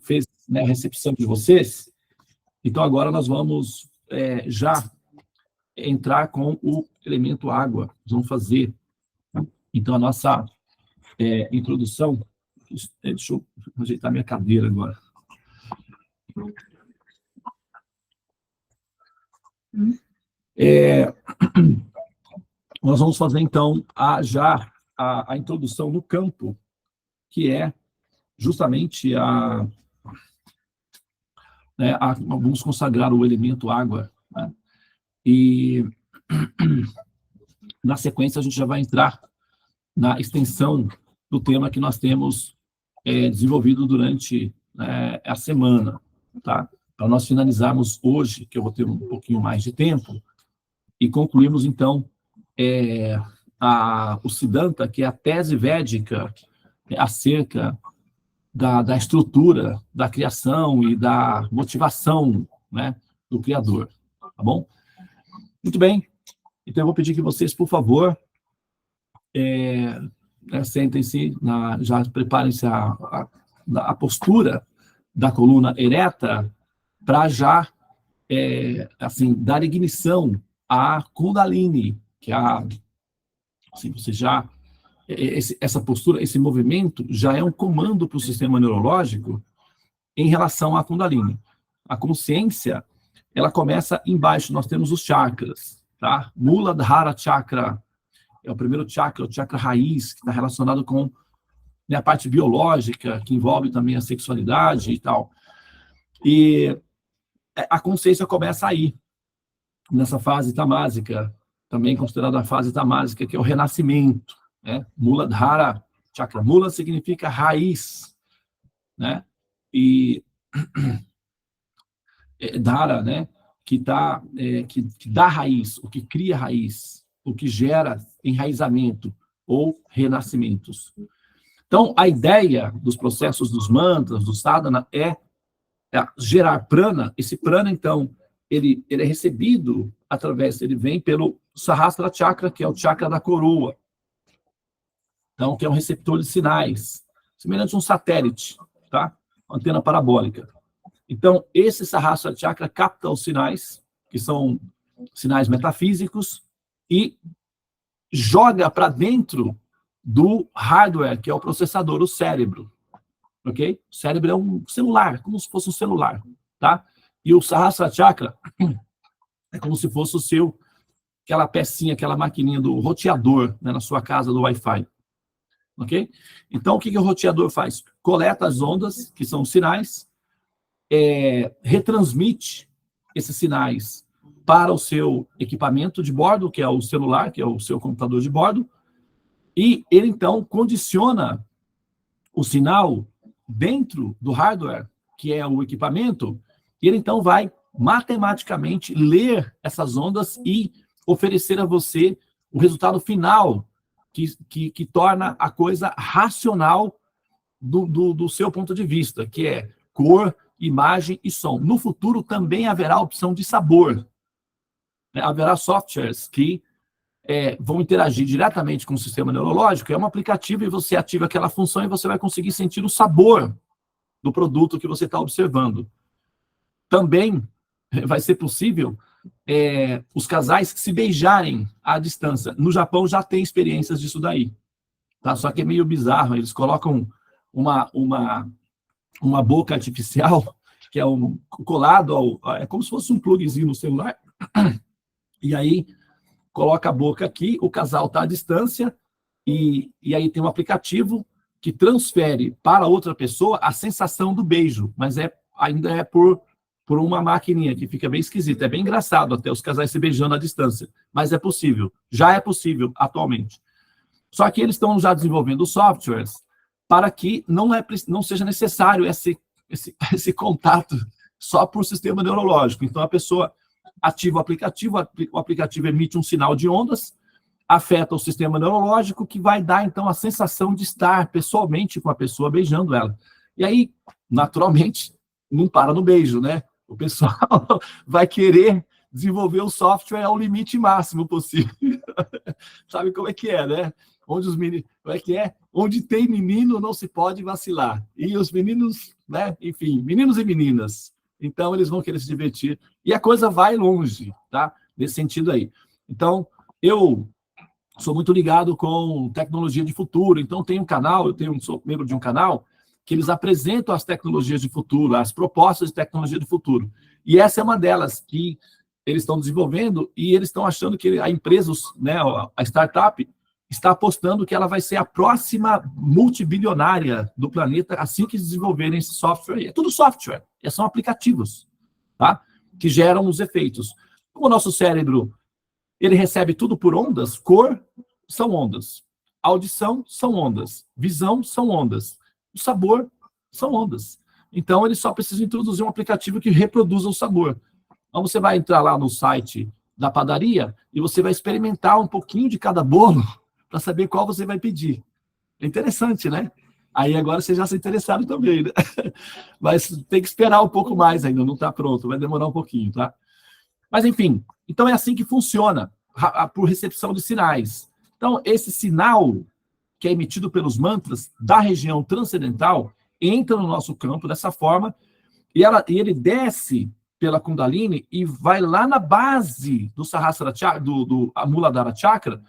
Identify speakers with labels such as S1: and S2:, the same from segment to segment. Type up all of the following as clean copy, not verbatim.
S1: fez, né, a recepção de vocês. Então, agora nós vamos já entrar com o elemento água. Nós vamos fazer, então, a nossa introdução. Deixa eu ajeitar minha cadeira agora. Nós vamos fazer, então, a introdução no campo, que é justamente vamos consagrar o elemento água, né? E, na sequência, a gente já vai entrar na extensão do tema que nós temos desenvolvido durante a semana, tá? Para nós finalizarmos hoje, que eu vou ter um pouquinho mais de tempo, e concluirmos, então, o Siddhanta, que é a tese védica acerca da estrutura, da criação e da motivação, né, do Criador, tá bom? Muito bem, então eu vou pedir que vocês, por favor, sentem-se, já preparem-se a postura da coluna ereta para já, assim, dar ignição à Kundalini, que é assim, você já, essa postura, esse movimento já é um comando para o sistema neurológico em relação à Kundalini. A consciência, ela começa embaixo, nós temos os chakras, tá? Muladhara Chakra é o primeiro chakra, o chakra raiz, que está relacionado com, né, a parte biológica, que envolve também a sexualidade e tal. E a consciência começa aí, nessa fase tamásica, também considerada a fase tamásica, que é o renascimento, né? Muladhara Chakra. Mula significa raiz, né? E Dhara, né? Que dá raiz, o que cria raiz, o que gera enraizamento ou renascimentos. Então, a ideia dos processos dos mantras, do sadhana, é gerar prana. Esse prana, então, ele é recebido ele vem pelo Sahasrara Chakra, que é o chakra da coroa. Então, que é um receptor de sinais, semelhante a um satélite, tá? Uma antena parabólica. Então, esse Sahasrara Chakra capta os sinais, que são sinais metafísicos, e joga para dentro do hardware, que é o processador, o cérebro. Ok? O cérebro é um celular, como se fosse um celular, tá? E o Sahasrara Chakra é como se fosse aquela pecinha, aquela maquininha do roteador, né, na sua casa, do Wi-Fi. Ok? Então, o que o roteador faz? Coleta as ondas, que são os sinais, retransmite esses sinais para o seu equipamento de bordo, que é o celular, que é o seu computador de bordo, e ele, então, condiciona o sinal dentro do hardware, que é o equipamento, e ele, então, vai matematicamente ler essas ondas e oferecer a você o resultado final que torna a coisa racional do seu ponto de vista, que é cor, imagem e som. No futuro também haverá opção de sabor. Haverá softwares que vão interagir diretamente com o sistema neurológico. É um aplicativo e você ativa aquela função e você vai conseguir sentir o sabor do produto que você está observando. Também vai ser possível os casais se beijarem à distância. No Japão já tem experiências disso daí. Tá? Só que é meio bizarro. Eles colocam uma boca artificial, que é colado é como se fosse um plugzinho no celular. E aí coloca a boca aqui, o casal está à distância, e aí tem um aplicativo que transfere para outra pessoa a sensação do beijo, mas ainda é por uma maquininha que fica bem esquisita. É bem engraçado até os casais se beijando à distância, mas é possível, já é possível atualmente. Só que eles estão já desenvolvendo softwares para que não seja necessário esse contato só por sistema neurológico. Então, a pessoa ativa o aplicativo emite um sinal de ondas, afeta o sistema neurológico, que vai dar, então, a sensação de estar pessoalmente com a pessoa beijando ela. E aí, naturalmente, não para no beijo, né? O pessoal vai querer desenvolver o software ao limite máximo possível. Sabe como é que é, né? Onde os meninos, como é que é? Onde tem menino não se pode vacilar. E os meninos, né? Enfim, meninos e meninas. Então eles vão querer se divertir e a coisa vai longe, tá? Nesse sentido aí. Então, eu sou muito ligado com tecnologia de futuro. Então, tem um canal, sou membro de um canal que eles apresentam as tecnologias de futuro, as propostas de tecnologia de futuro. E essa é uma delas que eles estão desenvolvendo e eles estão achando que a empresa, né, a startup, está apostando que ela vai ser a próxima multibilionária do planeta assim que desenvolverem esse software. É tudo software, são aplicativos, tá? Que geram os efeitos. Como o nosso cérebro ele recebe tudo por ondas, cor são ondas, audição são ondas, visão são ondas, o sabor são ondas. Então, ele só precisa introduzir um aplicativo que reproduza o sabor. Então, você vai entrar lá no site da padaria e você vai experimentar um pouquinho de cada bolo para saber qual você vai pedir. É interessante, né? Aí agora você já se interessaram também, né? Mas tem que esperar um pouco mais ainda, não está pronto, vai demorar um pouquinho, tá? Mas, enfim, então é assim que funciona, por recepção de sinais. Então, esse sinal que é emitido pelos mantras da região transcendental entra no nosso campo dessa forma e ele desce pela Kundalini e vai lá na base do Sahasrara Chakra, do Muladhara Chakra,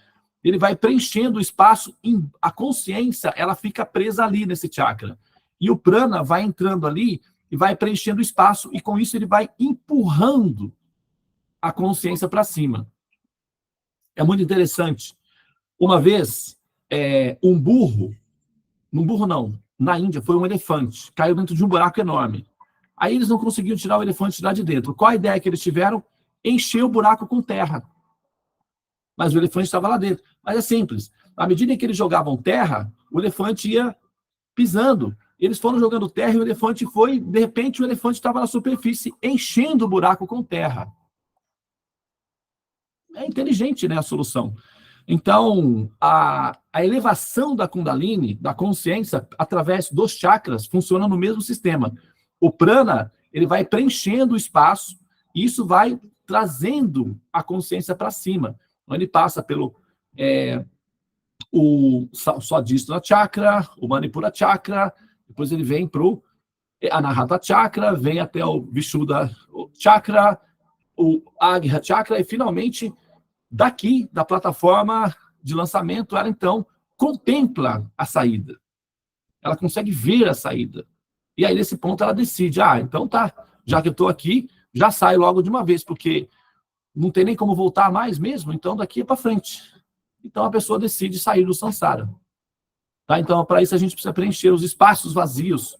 S1: ele vai preenchendo o espaço, a consciência ela fica presa ali nesse chakra. E o prana vai entrando ali e vai preenchendo o espaço, e com isso ele vai empurrando a consciência para cima. É muito interessante. Uma vez, um burro não, na Índia foi um elefante, caiu dentro de um buraco enorme. Aí eles não conseguiam tirar o elefante de lá de dentro. Qual a ideia que eles tiveram? Encher o buraco com terra. Mas o elefante estava lá dentro. Mas é simples. À medida que eles jogavam terra, o elefante ia pisando. Eles foram jogando terra e o elefante foi, de repente o elefante estava na superfície, enchendo o buraco com terra. É inteligente, né, a solução. Então, a elevação da Kundalini, da consciência, através dos chakras, funciona no mesmo sistema. O prana, ele vai preenchendo o espaço, e isso vai trazendo a consciência para cima. Então, ele passa pelo o Swadhisthana Chakra, o Manipura Chakra, depois ele vem para o Anahata Chakra, vem até o Vishuddha Chakra, o Agnya Chakra, e finalmente daqui, da plataforma de lançamento, ela então contempla a saída. Ela consegue ver a saída. E aí, nesse ponto, ela decide, então tá, já que eu estou aqui, já saio logo de uma vez, porque não tem nem como voltar mais mesmo, então daqui é para frente. Então a pessoa decide sair do samsara. Tá? Então, para isso, a gente precisa preencher os espaços vazios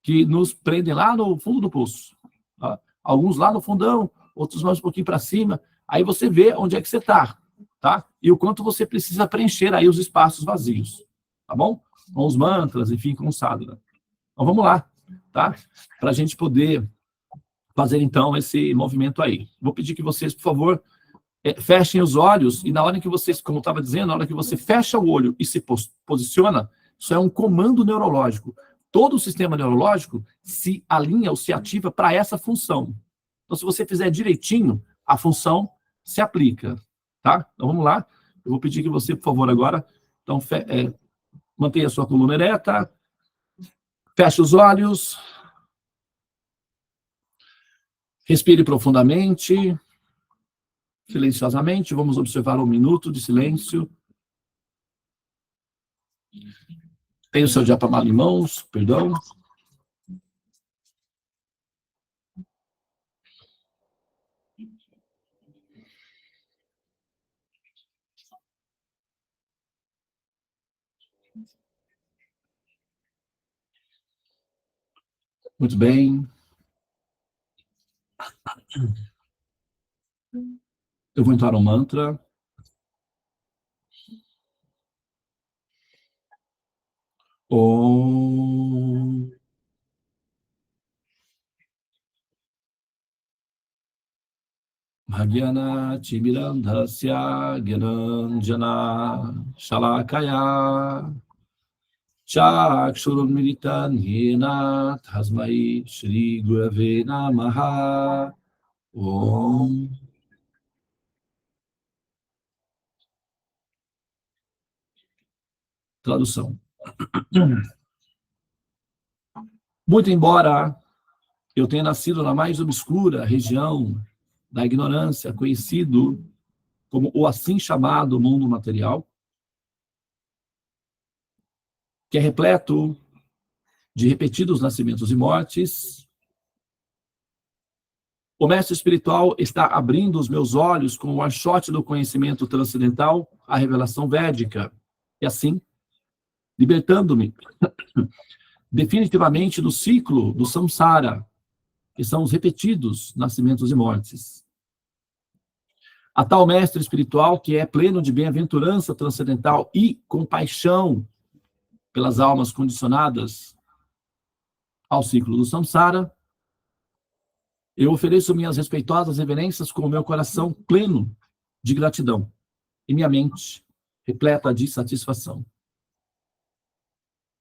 S1: que nos prendem lá no fundo do poço. Tá? Alguns lá no fundão, outros mais um pouquinho para cima. Aí você vê onde é que você está, tá? E o quanto você precisa preencher aí os espaços vazios, tá bom? Com os mantras, enfim, com o sadhana. Então vamos lá, tá? Para a gente poder fazer então esse movimento aí. Vou pedir que vocês, por favor, fechem os olhos e na hora que vocês, como eu estava dizendo, na hora que você fecha o olho e se posiciona, isso é um comando neurológico. Todo o sistema neurológico se alinha ou se ativa para essa função. Então, se você fizer direitinho, a função se aplica, tá? Então, vamos lá. Eu vou pedir que você, por favor, agora, então, mantenha a sua coluna ereta, feche os olhos, respire profundamente, silenciosamente, vamos observar 1 minuto de silêncio. Tem o seu japamala em mãos, perdão. Muito bem. Eu vou entrar no mantra. Om. Bhagyana Chimirandhasya Gyananjana Shalakaya Chakshurunmilitan Yena Tasmai Shri Gurave Namaha Om. Tradução. Muito embora eu tenha nascido na mais obscura região da ignorância, conhecido como o assim chamado mundo material, que é repleto de repetidos nascimentos e mortes, o mestre espiritual está abrindo os meus olhos com o archote do conhecimento transcendental, a revelação védica, e assim, libertando-me definitivamente do ciclo do samsara, que são os repetidos nascimentos e mortes. A tal mestre espiritual que é pleno de bem-aventurança transcendental e compaixão pelas almas condicionadas ao ciclo do samsara, eu ofereço minhas respeitosas reverências com o meu coração pleno de gratidão e minha mente repleta de satisfação.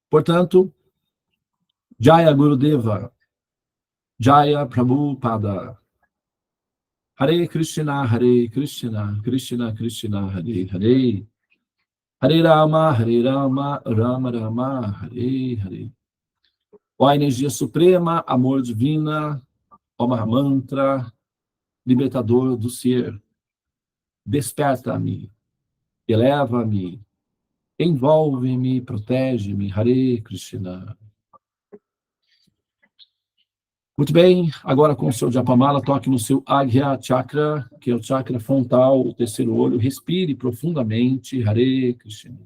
S1: Portanto, Jaya Gurudeva, Jaya Prabhupada, Hare Krishna, Krishna Krishna, Hare Hare, Hare Rama, Rama Rama, Hare Hare. Ó energia suprema, amor divina, ó Mahamantra, libertador do ser, desperta-me, eleva-me, envolve-me, protege-me, Hare Krishna. Muito bem, agora com o seu Japamala, toque no seu Agya Chakra, que é o chakra frontal, o terceiro olho, respire profundamente, Hare Krishna.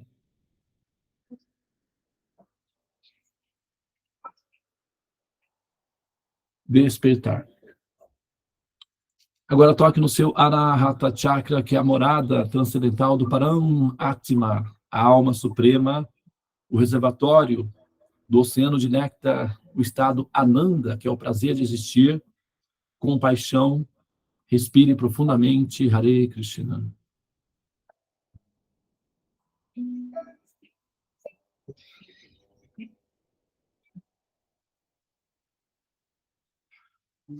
S1: Despertar. Agora toque no seu Anahata Chakra, que é a morada transcendental do Param-Atma, a alma suprema, o reservatório do oceano de néctar, o estado Ananda, que é o prazer de existir, compaixão, respire profundamente, Hare Krishna.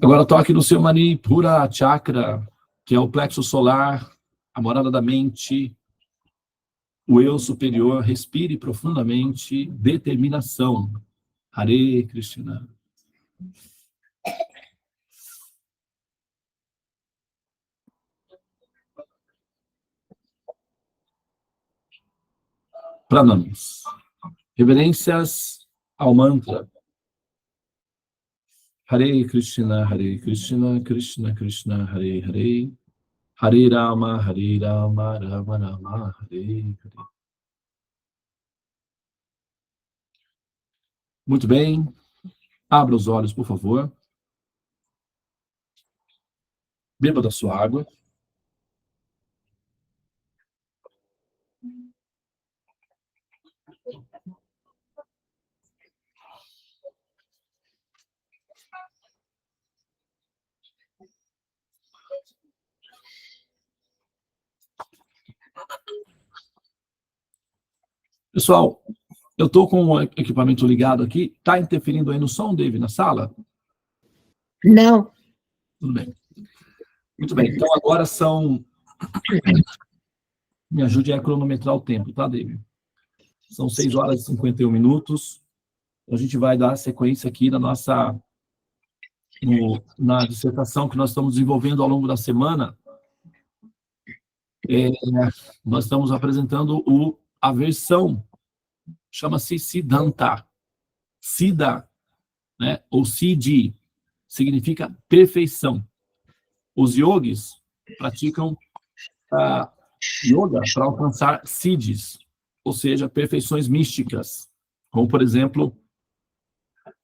S1: Agora toque no seu Manipura Chakra, que é o plexo solar, a morada da mente, o eu superior, respire profundamente, determinação, Hare Krishna. Pranamas. Reverências ao mantra. Hare Krishna, Krishna Krishna, Hare Hare, Hare Rama, Rama Rama, Hare Hare. Muito bem. Abra os olhos, por favor. Beba da sua água. Pessoal, eu estou com o equipamento ligado aqui. Está interferindo aí no som, David, na sala?
S2: Não.
S1: Tudo bem. Muito bem. Então, agora são... Me ajude a cronometrar o tempo, tá, David? São 6 horas e 51 minutos. A gente vai dar sequência aqui na nossa... na dissertação que nós estamos desenvolvendo ao longo da semana. Nós estamos apresentando a versão, chama-se Siddhanta. Siddha, né, ou Siddhi, significa perfeição. Os yogis praticam yoga para alcançar siddhis, ou seja, perfeições místicas, como, por exemplo,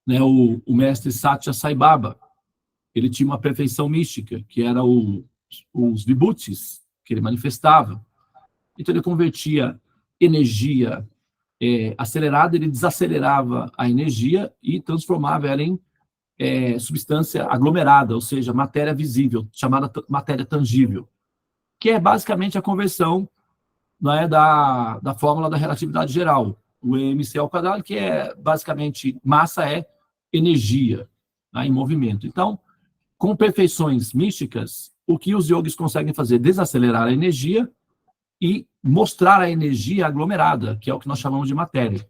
S1: né, o mestre Satya Sai Baba. Ele tinha uma perfeição mística, que era os vibhutis, que ele manifestava. Então, ele convertia energia acelerada, ele desacelerava a energia e transformava ela em substância aglomerada, ou seja, matéria visível, chamada matéria tangível, que é basicamente a conversão, né, da fórmula da relatividade geral, o mc², que é basicamente massa é energia, né, em movimento. Então, com perfeições místicas, o que os yogis conseguem fazer? Desacelerar a energia e mostrar a energia aglomerada, que é o que nós chamamos de matéria,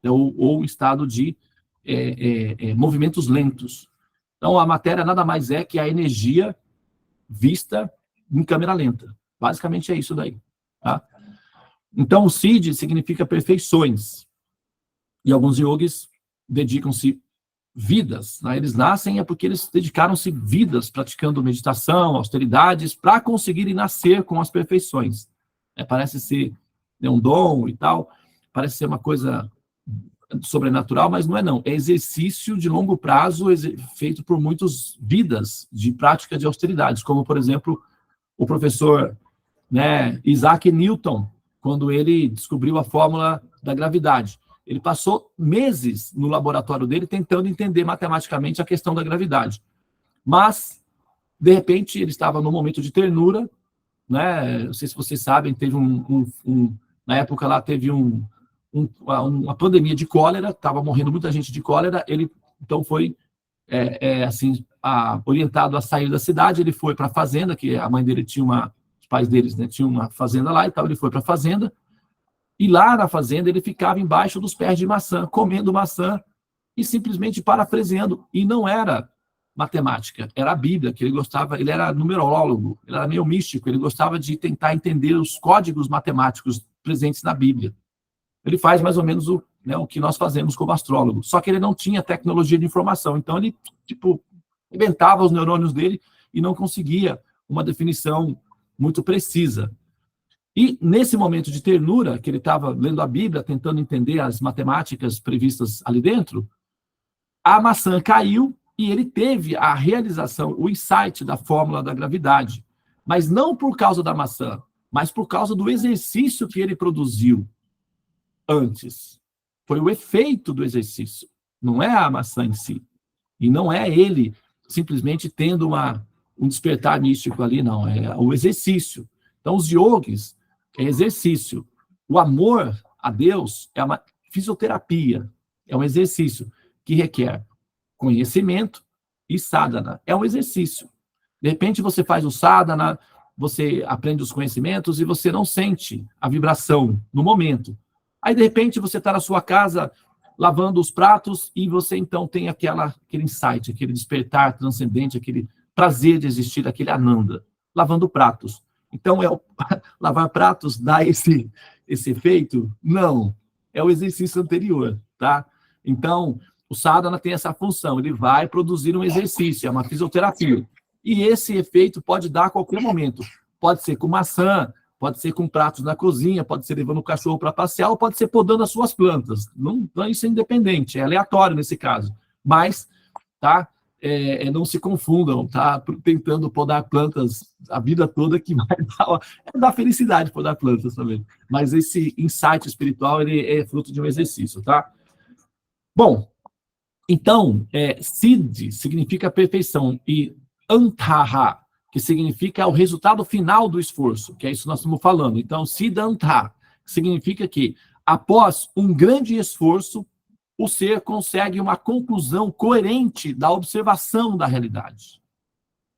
S1: ou estado de movimentos lentos. Então, a matéria nada mais é que a energia vista em câmera lenta. Basicamente é isso daí. Tá? Então, o Siddhi significa perfeições. E alguns yogis dedicam-se vidas. Né? Eles nascem é porque eles dedicaram-se vidas praticando meditação, austeridades, para conseguirem nascer com as perfeições. Parece ser um dom e tal, parece ser uma coisa sobrenatural, mas não é não. É exercício de longo prazo feito por muitas vidas de prática de austeridades, como, por exemplo, o professor, né, Isaac Newton, quando ele descobriu a fórmula da gravidade. Ele passou meses no laboratório dele tentando entender matematicamente a questão da gravidade. Mas, de repente, ele estava num momento de ternura, né? Não sei se vocês sabem, teve na época lá teve uma pandemia de cólera, estava morrendo muita gente de cólera, ele então foi orientado a sair da cidade, ele foi para a fazenda, que a mãe dele tinha os pais deles, né, tinham uma fazenda lá e tal, ele foi para a fazenda, e lá na fazenda ele ficava embaixo dos pés de maçã, comendo maçã e simplesmente parafraseando, e não era matemática, era a Bíblia, que ele gostava, ele era numerólogo, ele era meio místico, ele gostava de tentar entender os códigos matemáticos presentes na Bíblia. Ele faz mais ou menos o que nós fazemos como astrólogo, só que ele não tinha tecnologia de informação, então ele, inventava os neurônios dele e não conseguia uma definição muito precisa. E nesse momento de ternura, que ele estava lendo a Bíblia, tentando entender as matemáticas previstas ali dentro, a maçã caiu e ele teve a realização, o insight da fórmula da gravidade. Mas não por causa da maçã, mas por causa do exercício que ele produziu antes. Foi o efeito do exercício, não é a maçã em si. E não é ele simplesmente tendo um despertar místico ali, não. É o exercício. Então, os yogis é exercício. O amor a Deus é uma fisioterapia, é um exercício que requer conhecimento e sadhana. É um exercício. De repente, você faz o sadhana, você aprende os conhecimentos e você não sente a vibração no momento. Aí, de repente, você está na sua casa lavando os pratos e você, então, tem aquele insight, aquele despertar transcendente, aquele prazer de existir, aquele ananda, lavando pratos. Então, lavar pratos dá esse efeito? Não. É o exercício anterior, tá? Então, o sadhana tem essa função, ele vai produzir um exercício, é uma fisioterapia. E esse efeito pode dar a qualquer momento. Pode ser com maçã, pode ser com pratos na cozinha, pode ser levando o cachorro para passear, ou pode ser podando as suas plantas. Não, isso é independente, é aleatório nesse caso. Mas, tá? Não se confundam, tá? Tentando podar plantas a vida toda, que vai dar felicidade podar plantas também. Mas esse insight espiritual, ele é fruto de um exercício, tá? Bom, então, Siddhi significa perfeição, e Antaha, que significa o resultado final do esforço, que é isso que nós estamos falando. Então, Siddhanta significa que, após um grande esforço, o ser consegue uma conclusão coerente da observação da realidade.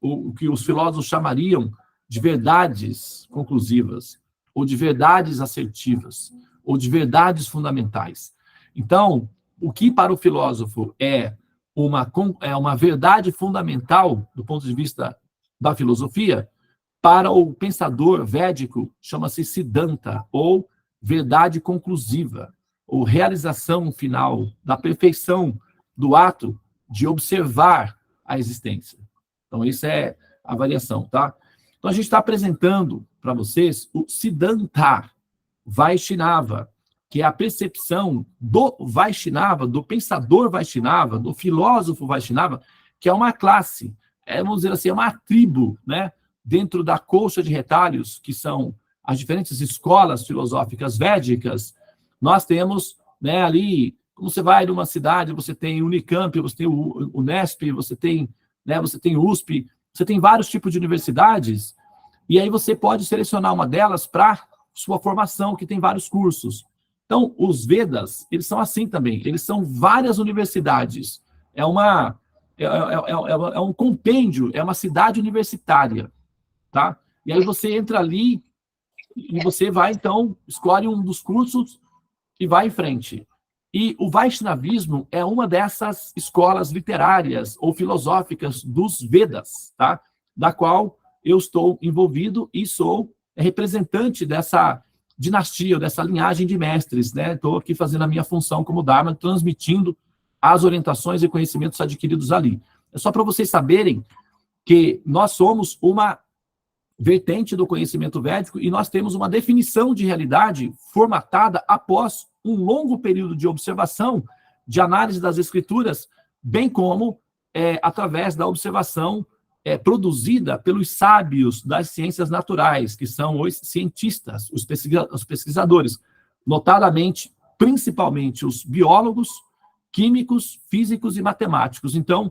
S1: O que os filósofos chamariam de verdades conclusivas, ou de verdades assertivas, ou de verdades fundamentais. Então, o que para o filósofo é uma verdade fundamental, do ponto de vista da filosofia, para o pensador védico, chama-se Siddhanta, ou verdade conclusiva, ou realização final da perfeição do ato de observar a existência. Então, isso é a variação, tá? Então, a gente está apresentando para vocês o Siddhanta Vaishnava, que é a percepção do Vaishnava, do pensador Vaishnava, do filósofo Vaishnava, que é uma classe, vamos dizer assim, é uma tribo, né? Dentro da colcha de retalhos, que são as diferentes escolas filosóficas védicas. Nós temos, né, ali, como você vai numa cidade, você tem Unicamp, você tem o Unesp, você tem USP, você tem vários tipos de universidades, e aí você pode selecionar uma delas para sua formação, que tem vários cursos. Então, os Vedas, eles são assim também, eles são várias universidades, é um compêndio, é uma cidade universitária, tá? E aí você entra ali E você vai, então, escolhe um dos cursos e vai em frente. E o Vaishnavismo é uma dessas escolas literárias ou filosóficas dos Vedas, tá? Da qual eu estou envolvido e sou representante dessa dinastia, dessa linhagem de mestres, né? Estou aqui fazendo a minha função como Dharma, transmitindo as orientações e conhecimentos adquiridos ali. É só para vocês saberem que nós somos uma vertente do conhecimento védico e nós temos uma definição de realidade formatada após um longo período de observação, de análise das escrituras, bem como através da observação produzida pelos sábios das ciências naturais, que são os cientistas, os pesquisadores, notadamente, principalmente os biólogos, químicos, físicos e matemáticos. Então,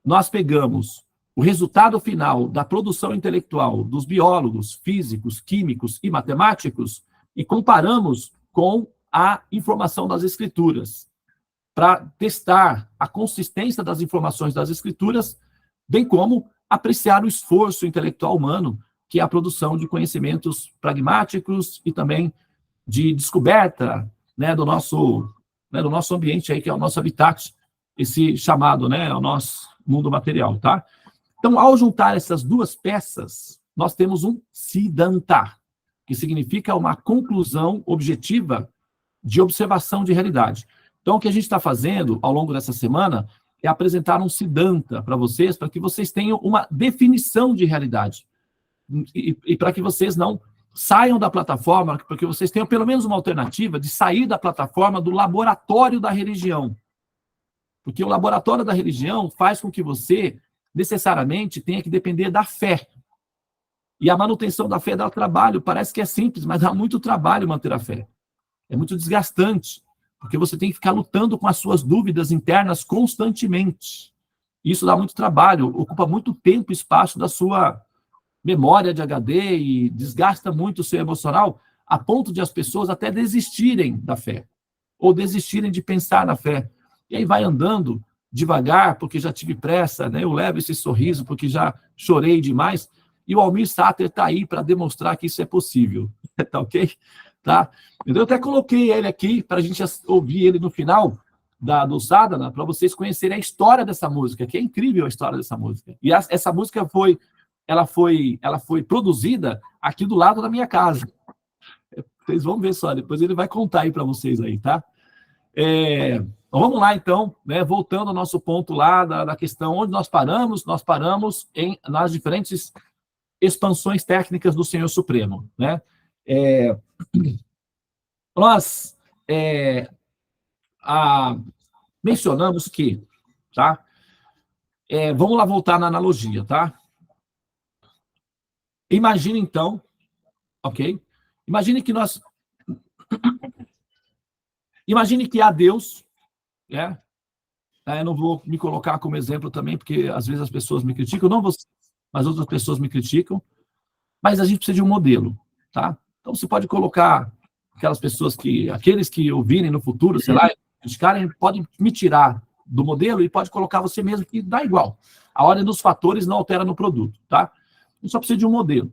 S1: nós pegamos o resultado final da produção intelectual dos biólogos, físicos, químicos e matemáticos e comparamos com a informação das escrituras, para testar a consistência das informações das escrituras, bem como apreciar o esforço intelectual humano, que é a produção de conhecimentos pragmáticos e também de descoberta, né, do nosso ambiente, aí, que é o nosso habitat, esse chamado, né, o nosso mundo material, tá? Então, ao juntar essas duas peças, nós temos um Siddhanta, que significa uma conclusão objetiva de observação de realidade. Então, o que a gente está fazendo ao longo dessa semana é apresentar um Siddhanta para vocês, para que vocês tenham uma definição de realidade. E para que vocês não saiam da plataforma, para que vocês tenham pelo menos uma alternativa de sair da plataforma do laboratório da religião. Porque o laboratório da religião faz com que você necessariamente tenha que depender da fé. E a manutenção da fé dá trabalho. Parece que é simples, mas dá muito trabalho manter a fé. É muito desgastante, porque você tem que ficar lutando com as suas dúvidas internas constantemente. Isso dá muito trabalho, ocupa muito tempo e espaço da sua memória de HD e desgasta muito o seu emocional, a ponto de as pessoas até desistirem da fé, ou desistirem de pensar na fé. E aí vai andando devagar, porque já tive pressa, né? Eu levo esse sorriso porque já chorei demais, e o Almir Sater está aí para demonstrar que isso é possível. Tá ok? Tá? Eu até coloquei ele aqui para a gente ouvir ele no final do Sadhana, para vocês conhecerem a história dessa música, que é incrível a história dessa música. E essa música foi produzida aqui do lado da minha casa. Vocês vão ver só, depois ele vai contar aí para vocês aí, tá? Vamos lá, então, né? Voltando ao nosso ponto lá da questão onde nós paramos nas diferentes expansões técnicas do Senhor Supremo, né? Nós mencionamos que, tá? Vamos lá voltar na analogia, tá? Imagine, então, ok? Imagine que há Deus, né? Eu não vou me colocar como exemplo também, porque às vezes as pessoas me criticam, não você, mas outras pessoas me criticam, mas a gente precisa de um modelo, tá? Então você pode colocar aqueles que ouvirem no futuro, sei lá, criticarem, podem me tirar do modelo e pode colocar você mesmo, que dá igual. A ordem dos fatores não altera no produto, tá? Eu só preciso de um modelo.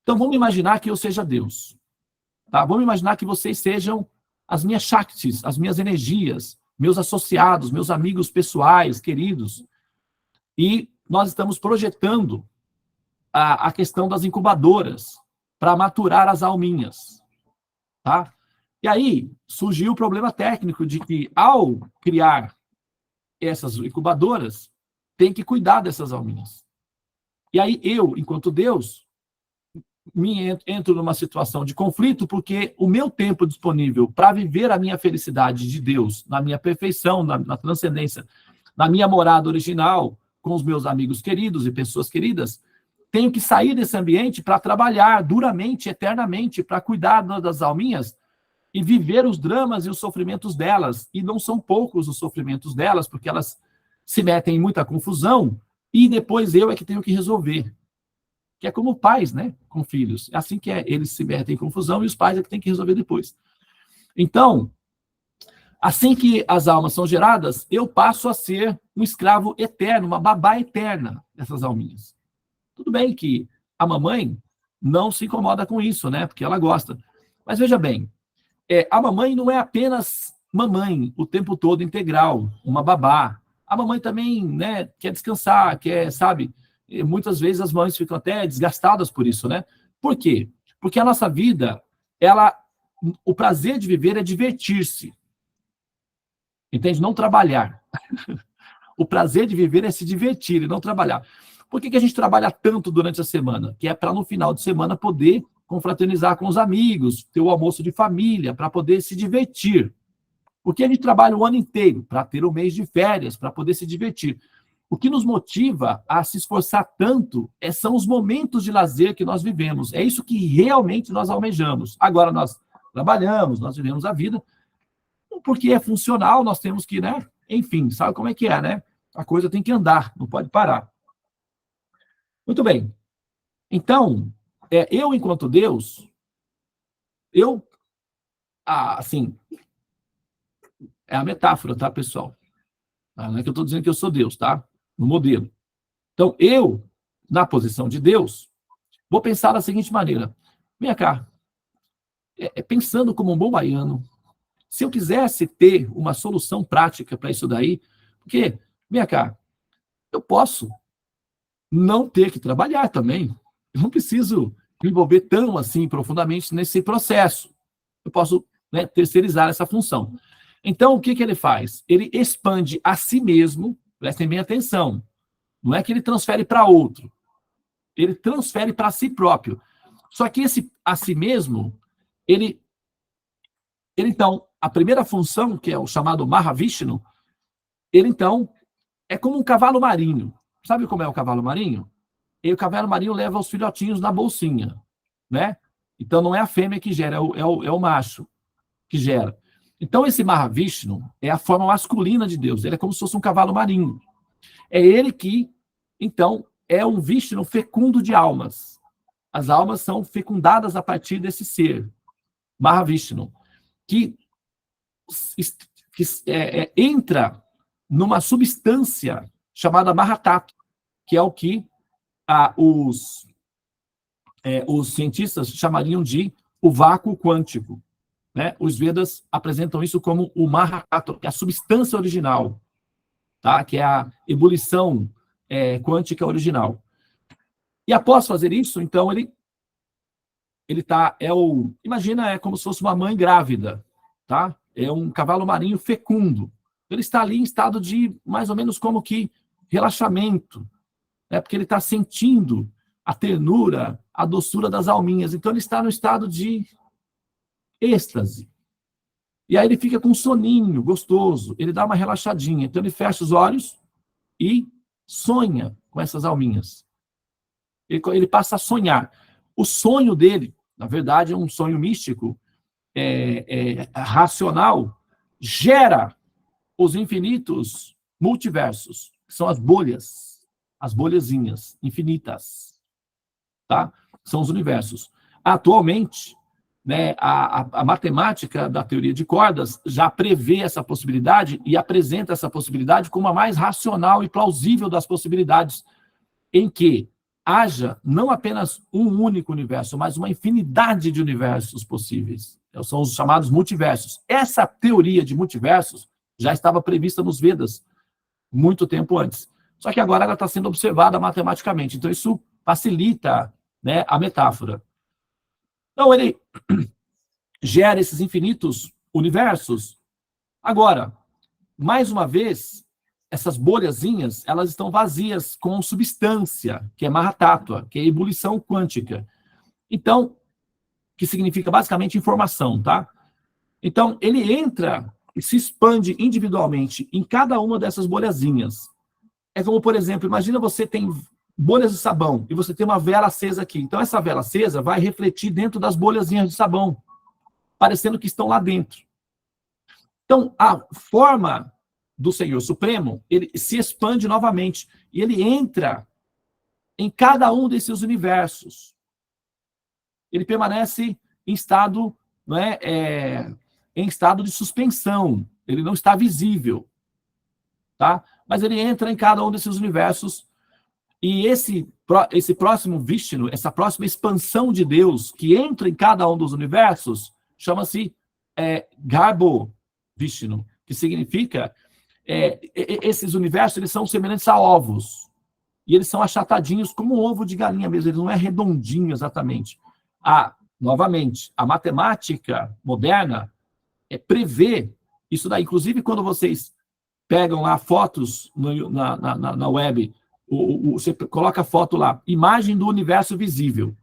S1: Então vamos imaginar que eu seja Deus, tá? Vamos imaginar que vocês sejam as minhas Shaktis, as minhas energias, meus associados, meus amigos pessoais, queridos. E nós estamos projetando a questão das incubadoras para maturar as alminhas, tá? E aí surgiu o problema técnico de que, ao criar essas incubadoras, tem que cuidar dessas alminhas. E aí eu, enquanto Deus, entro numa situação de conflito, porque o meu tempo disponível para viver a minha felicidade de Deus, na minha perfeição, na transcendência, na minha morada original, com os meus amigos queridos e pessoas queridas, tenho que sair desse ambiente para trabalhar duramente, eternamente, para cuidar das alminhas e viver os dramas e os sofrimentos delas. E não são poucos os sofrimentos delas, porque elas se metem em muita confusão e depois eu é que tenho que resolver. Que é como pais, né, com filhos. É assim que eles se metem em confusão e os pais é que têm que resolver depois. Então, assim que as almas são geradas, eu passo a ser um escravo eterno, uma babá eterna dessas alminhas. Tudo bem que a mamãe, não se incomoda com isso, né? Porque ela gosta. Mas veja bem, a mamãe não é apenas mamãe o tempo todo integral, uma babá. A mamãe também, né, quer descansar, quer, sabe? E muitas vezes as mães ficam até desgastadas por isso, né? Por quê? Porque a nossa vida, o prazer de viver é divertir-se. Entende? Não trabalhar. O prazer de viver é se divertir e não trabalhar. Por que a gente trabalha tanto durante a semana? Que é para no final de semana poder confraternizar com os amigos, ter o almoço de família, para poder se divertir. Porque a gente trabalha o ano inteiro para ter um mês de férias, para poder se divertir. O que nos motiva a se esforçar tanto são os momentos de lazer que nós vivemos. É isso que realmente nós almejamos. Agora, nós trabalhamos, nós vivemos a vida, porque é funcional, nós temos que, né? Enfim, sabe como é que é, né? A coisa tem que andar, não pode parar. Muito bem. Então, eu, enquanto Deus, assim, é a metáfora, tá, pessoal? Não é que eu estou dizendo que eu sou Deus, tá? No modelo. Então, eu, na posição de Deus, vou pensar da seguinte maneira. Vem cá, pensando como um bom baiano, se eu quisesse ter uma solução prática para isso daí, porque, vem cá, eu posso não ter que trabalhar também. Eu não preciso me envolver tão assim profundamente nesse processo. Eu posso, né, terceirizar essa função. Então, o que ele faz? Ele expande a si mesmo, prestem bem atenção, não é que ele transfere para outro, ele transfere para si próprio. Só que esse a si mesmo, então, a primeira função, que é o chamado Mahavishnu, ele então é como um cavalo marinho. Sabe como é o cavalo marinho? E o cavalo marinho leva os filhotinhos na bolsinha, né? Então não é a fêmea que gera, é o macho que gera. Então esse Mahavishnu é a forma masculina de Deus. Ele é como se fosse um cavalo marinho. É ele que, então, é um Vishnu fecundo de almas. As almas são fecundadas a partir desse ser, Mahavishnu, que entra numa substância chamada Mahatattva, que é o que os cientistas chamariam de o vácuo quântico. Né? Os Vedas apresentam isso como o Mahatattva, que é a substância original, tá? Que é a ebulição quântica original. E após fazer isso, então, ele tá, imagina, é como se fosse uma mãe grávida, tá? É um cavalo marinho fecundo. Ele está ali em estado de, mais ou menos, como que relaxamento, né? Porque ele está sentindo a ternura, a doçura das alminhas. Então, ele está no estado de êxtase. E aí ele fica com um soninho gostoso, ele dá uma relaxadinha. Então, ele fecha os olhos e sonha com essas alminhas. Ele passa a sonhar. O sonho dele, na verdade, é um sonho místico, racional, gera os infinitos multiversos, que são as bolhazinhas infinitas, tá? São os universos. Atualmente, né, a matemática da teoria de cordas já prevê essa possibilidade e apresenta essa possibilidade como a mais racional e plausível das possibilidades, em que haja não apenas um único universo, mas uma infinidade de universos possíveis. São os chamados multiversos. Essa teoria de multiversos já estava prevista nos Vedas muito tempo antes. Só que agora ela está sendo observada matematicamente. Então, isso facilita, né, a metáfora. Então, ele gera esses infinitos universos. Agora, mais uma vez, essas bolhazinhas, elas estão vazias com substância, que é Mahatattva, que é ebulição quântica. Então, que significa basicamente informação, tá? Então, ele entra e se expande individualmente em cada uma dessas bolhazinhas. É como, por exemplo, imagina você tem bolhas de sabão e você tem uma vela acesa aqui. Então, essa vela acesa vai refletir dentro das bolhazinhas de sabão, parecendo que estão lá dentro. Então, a forma do Senhor Supremo, ele se expande novamente e ele entra em cada um desses universos. Ele permanece em estado, não em estado de suspensão. Ele não está visível, tá? Mas ele entra em cada um desses universos E esse próximo Vishnu, essa próxima expansão de Deus que entra em cada um dos universos, chama-se Garbo Vishnu, que significa esses universos, eles são semelhantes a ovos. E eles são achatadinhos como um ovo de galinha mesmo, ele não é redondinho exatamente. Novamente, a matemática moderna prevê isso daí. Inclusive, quando vocês pegam lá fotos na web, você coloca a foto lá, imagem do universo visível.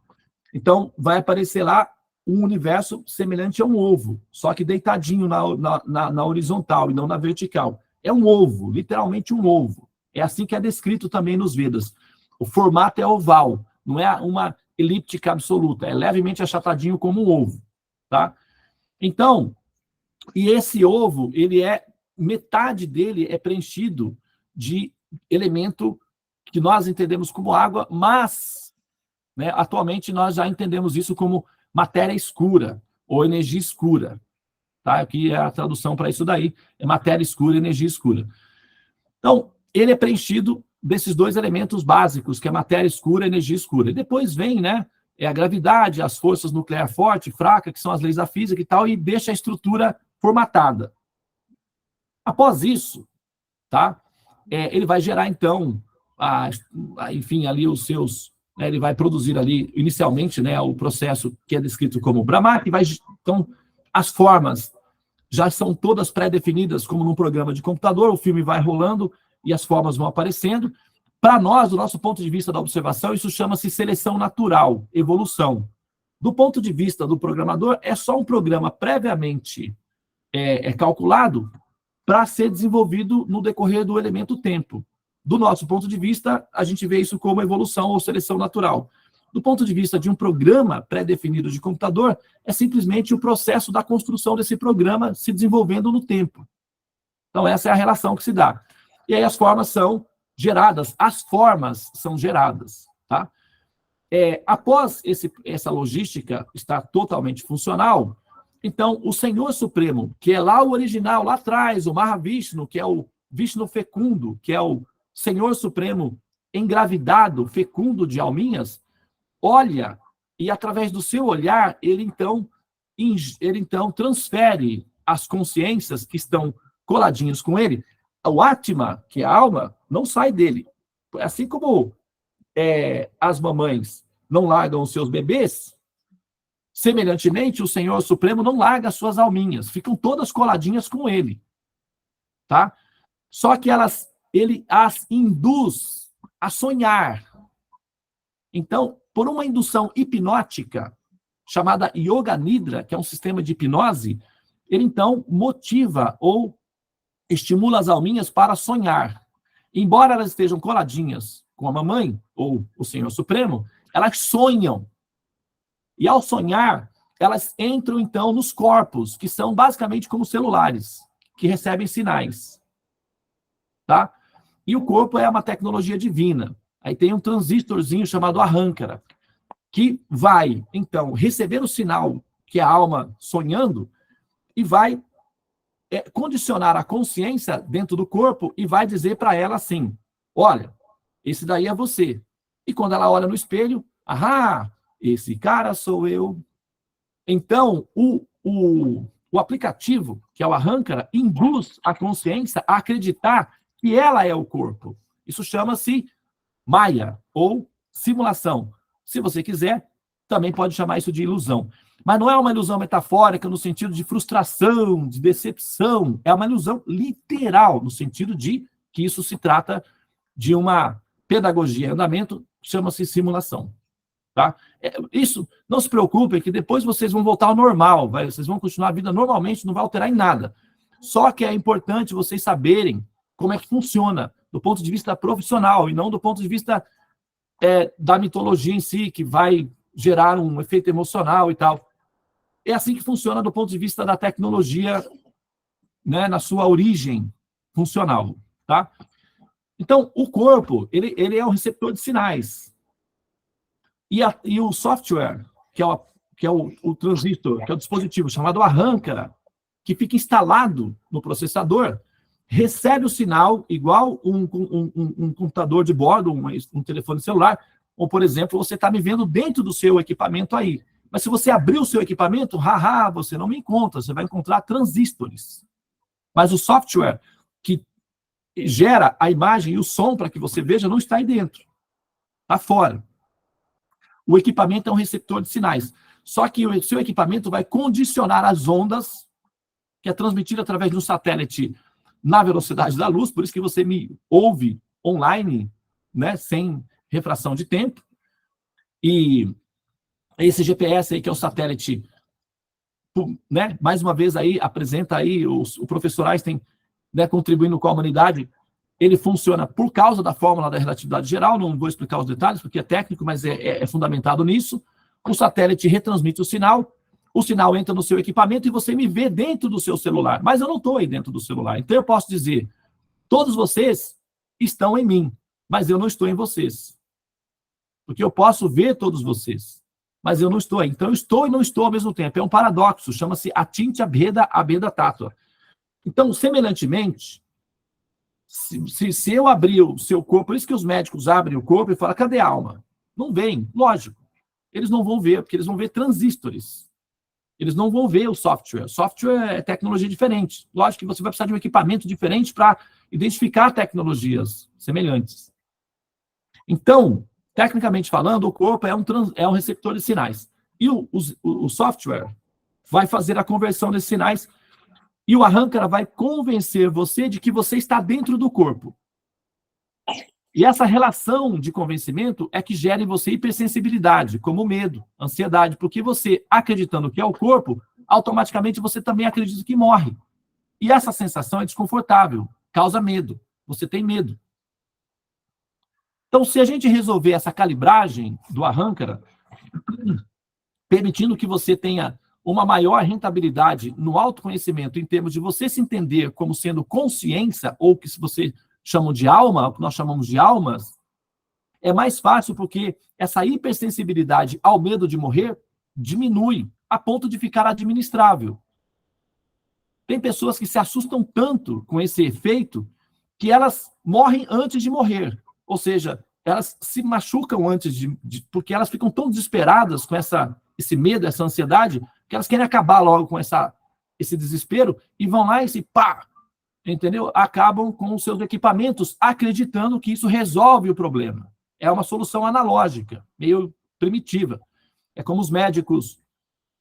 S1: Então, vai aparecer lá um universo semelhante a um ovo, só que deitadinho na horizontal e não na vertical. É um ovo, literalmente um ovo. É assim que é descrito também nos Vedas. O formato é oval, não é uma elíptica absoluta, é levemente achatadinho como um ovo, tá? Então, e esse ovo, metade dele é preenchido de elemento que nós entendemos como água, mas, né, atualmente nós já entendemos isso como matéria escura ou energia escura, tá? Aqui é a tradução para isso daí, é matéria escura, energia escura. Então, ele é preenchido desses dois elementos básicos, que é matéria escura e energia escura. E depois vem, né, a gravidade, as forças nuclear forte e fraca, que são as leis da física e tal, e deixa a estrutura formatada. Após isso, tá? Ele vai gerar, então, enfim, ali os seus... Né, ele vai produzir ali, inicialmente, né, o processo que é descrito como Brahma, que vai... Então, as formas já são todas pré-definidas, como num programa de computador, o filme vai rolando e as formas vão aparecendo. Para nós, do nosso ponto de vista da observação, isso chama-se seleção natural, evolução. Do ponto de vista do programador, é só um programa previamente calculado para ser desenvolvido no decorrer do elemento tempo. Do nosso ponto de vista, a gente vê isso como evolução ou seleção natural. Do ponto de vista de um programa pré-definido de computador, é simplesmente o processo da construção desse programa se desenvolvendo no tempo. Então, essa é a relação que se dá. E aí as formas são geradas, tá? Após essa logística estar totalmente funcional, então o Senhor Supremo, que é lá o original, lá atrás, o Mahavishnu, que é o Vishnu fecundo, que é o Senhor Supremo engravidado, fecundo de alminhas, olha, e através do seu olhar, ele então transfere as consciências que estão coladinhas com ele. O Atma, que é a alma, não sai dele. Assim como as mamães não largam os seus bebês, semelhantemente, o Senhor Supremo não larga as suas alminhas, ficam todas coladinhas com ele. Tá? Só que ele as induz a sonhar. Então, por uma indução hipnótica, chamada Yoga Nidra, que é um sistema de hipnose, ele então motiva ou estimula as alminhas para sonhar. Embora elas estejam coladinhas com a mamãe, ou o Senhor Supremo, elas sonham. E ao sonhar, elas entram então nos corpos, que são basicamente como celulares, que recebem sinais. Tá? E o corpo é uma tecnologia divina. Aí tem um transistorzinho chamado Ahankara, que vai, então, receber o sinal que é a alma sonhando e vai condicionar a consciência dentro do corpo e vai dizer para ela assim, olha, esse daí é você. E quando ela olha no espelho, esse cara sou eu. Então, o aplicativo, que é o Ahankara, induz a consciência a acreditar que ela é o corpo. Isso chama-se Maya, ou simulação. Se você quiser, também pode chamar isso de ilusão. Mas não é uma ilusão metafórica no sentido de frustração, de decepção. É uma ilusão literal, no sentido de que isso se trata de uma pedagogia em andamento, chama-se simulação. Tá? Isso, não se preocupem, que depois vocês vão voltar ao normal, vocês vão continuar a vida normalmente, não vai alterar em nada. Só que é importante vocês saberem como é que funciona, do ponto de vista profissional, e não do ponto de vista da mitologia em si, que vai gerar um efeito emocional e tal. É assim que funciona do ponto de vista da tecnologia, né, na sua origem funcional. Tá? Então, o corpo, ele é um receptor de sinais. E o software, que é o transistor, que é o dispositivo chamado Ahankara, que fica instalado no processador, recebe o sinal igual um computador de bordo, um telefone celular, ou, por exemplo, você está me vendo dentro do seu equipamento aí. Mas se você abrir o seu equipamento, haha, você não me encontra, você vai encontrar transistores. Mas o software que gera a imagem e o som para que você veja não está aí dentro, está fora. O equipamento é um receptor de sinais. Só que o seu equipamento vai condicionar as ondas, que é transmitida através de um satélite na velocidade da luz, por isso que você me ouve online, né, sem refração de tempo. E esse GPS aí, que é o satélite, né, mais uma vez aí, apresenta aí o professor Einstein, né, contribuindo com a humanidade, ele funciona por causa da fórmula da relatividade geral, não vou explicar os detalhes, porque é técnico, mas é fundamentado nisso. O satélite retransmite o sinal entra no seu equipamento e você me vê dentro do seu celular, mas eu não estou aí dentro do celular. Então eu posso dizer, todos vocês estão em mim, mas eu não estou em vocês. Porque eu posso ver todos vocês, mas eu não estou aí. Então eu estou e não estou ao mesmo tempo. É um paradoxo, chama-se atintya bheda abheda tattva. Então, semelhantemente, se eu abrir o seu corpo, por isso que os médicos abrem o corpo e falam, cadê a alma? Não vem, lógico. Eles não vão ver, porque eles vão ver transistores. Eles não vão ver o software. Software é tecnologia diferente. Lógico que você vai precisar de um equipamento diferente para identificar tecnologias semelhantes. Então, tecnicamente falando, o corpo é um receptor de sinais. E o software vai fazer a conversão desses sinais e o Ahankara vai convencer você de que você está dentro do corpo. E essa relação de convencimento é que gera em você hipersensibilidade, como medo, ansiedade, porque você, acreditando que é o corpo, automaticamente você também acredita que morre. E essa sensação é desconfortável, causa medo. Você tem medo. Então, se a gente resolver essa calibragem do Ahankara, permitindo que você tenha uma maior rentabilidade no autoconhecimento, em termos de você se entender como sendo consciência, ou que se você chamam de alma, o que nós chamamos de almas, é mais fácil porque essa hipersensibilidade ao medo de morrer diminui a ponto de ficar administrável. Tem pessoas que se assustam tanto com esse efeito que elas morrem antes de morrer. Ou seja, elas se machucam antes porque elas ficam tão desesperadas com esse medo, essa ansiedade, que elas querem acabar logo com esse desespero e vão lá e pá, entendeu? Acabam com os seus equipamentos acreditando que isso resolve o problema. É uma solução analógica, meio primitiva. É como os médicos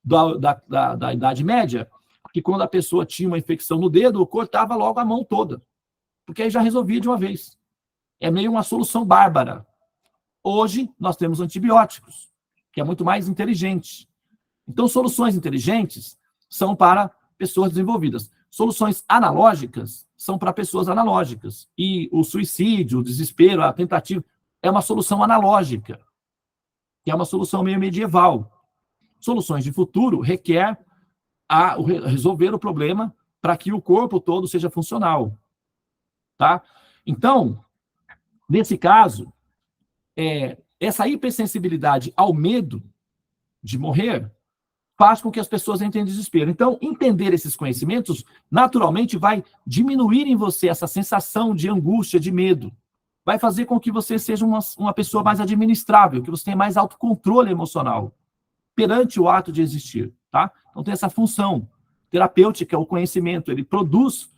S1: da Idade Média, que quando a pessoa tinha uma infecção no dedo, cortava logo a mão toda, porque aí já resolvia de uma vez. É meio uma solução bárbara. Hoje, nós temos antibióticos, que é muito mais inteligente. Então, soluções inteligentes são para pessoas desenvolvidas. Soluções analógicas são para pessoas analógicas. E o suicídio, o desespero, a tentativa, é uma solução analógica, que é uma solução meio medieval. Soluções de futuro requer resolver o problema para que o corpo todo seja funcional. Tá? Então, nesse caso, essa hipersensibilidade ao medo de morrer faz com que as pessoas entrem em desespero. Então, entender esses conhecimentos, naturalmente, vai diminuir em você essa sensação de angústia, de medo. Vai fazer com que você seja uma pessoa mais administrável, que você tenha mais autocontrole emocional perante o ato de existir. Tá? Então, tem essa função terapêutica, o conhecimento. Ele produz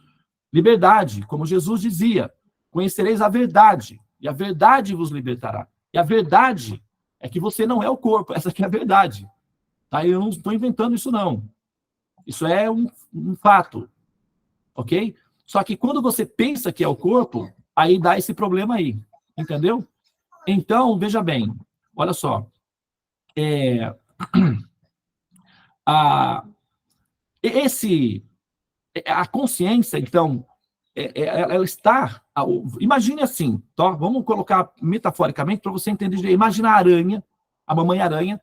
S1: liberdade, como Jesus dizia, conhecereis a verdade, e a verdade vos libertará. E a verdade é que você não é o corpo, essa aqui é a verdade. Tá? Eu não estou inventando isso, não. Isso é um fato. Ok? Só que quando você pensa que é o corpo, aí dá esse problema aí. Entendeu? Então, veja bem. Olha só. A consciência, então, ela está... Imagine assim, tá? Vamos colocar metaforicamente para você entender. Imagina a aranha, a mamãe aranha,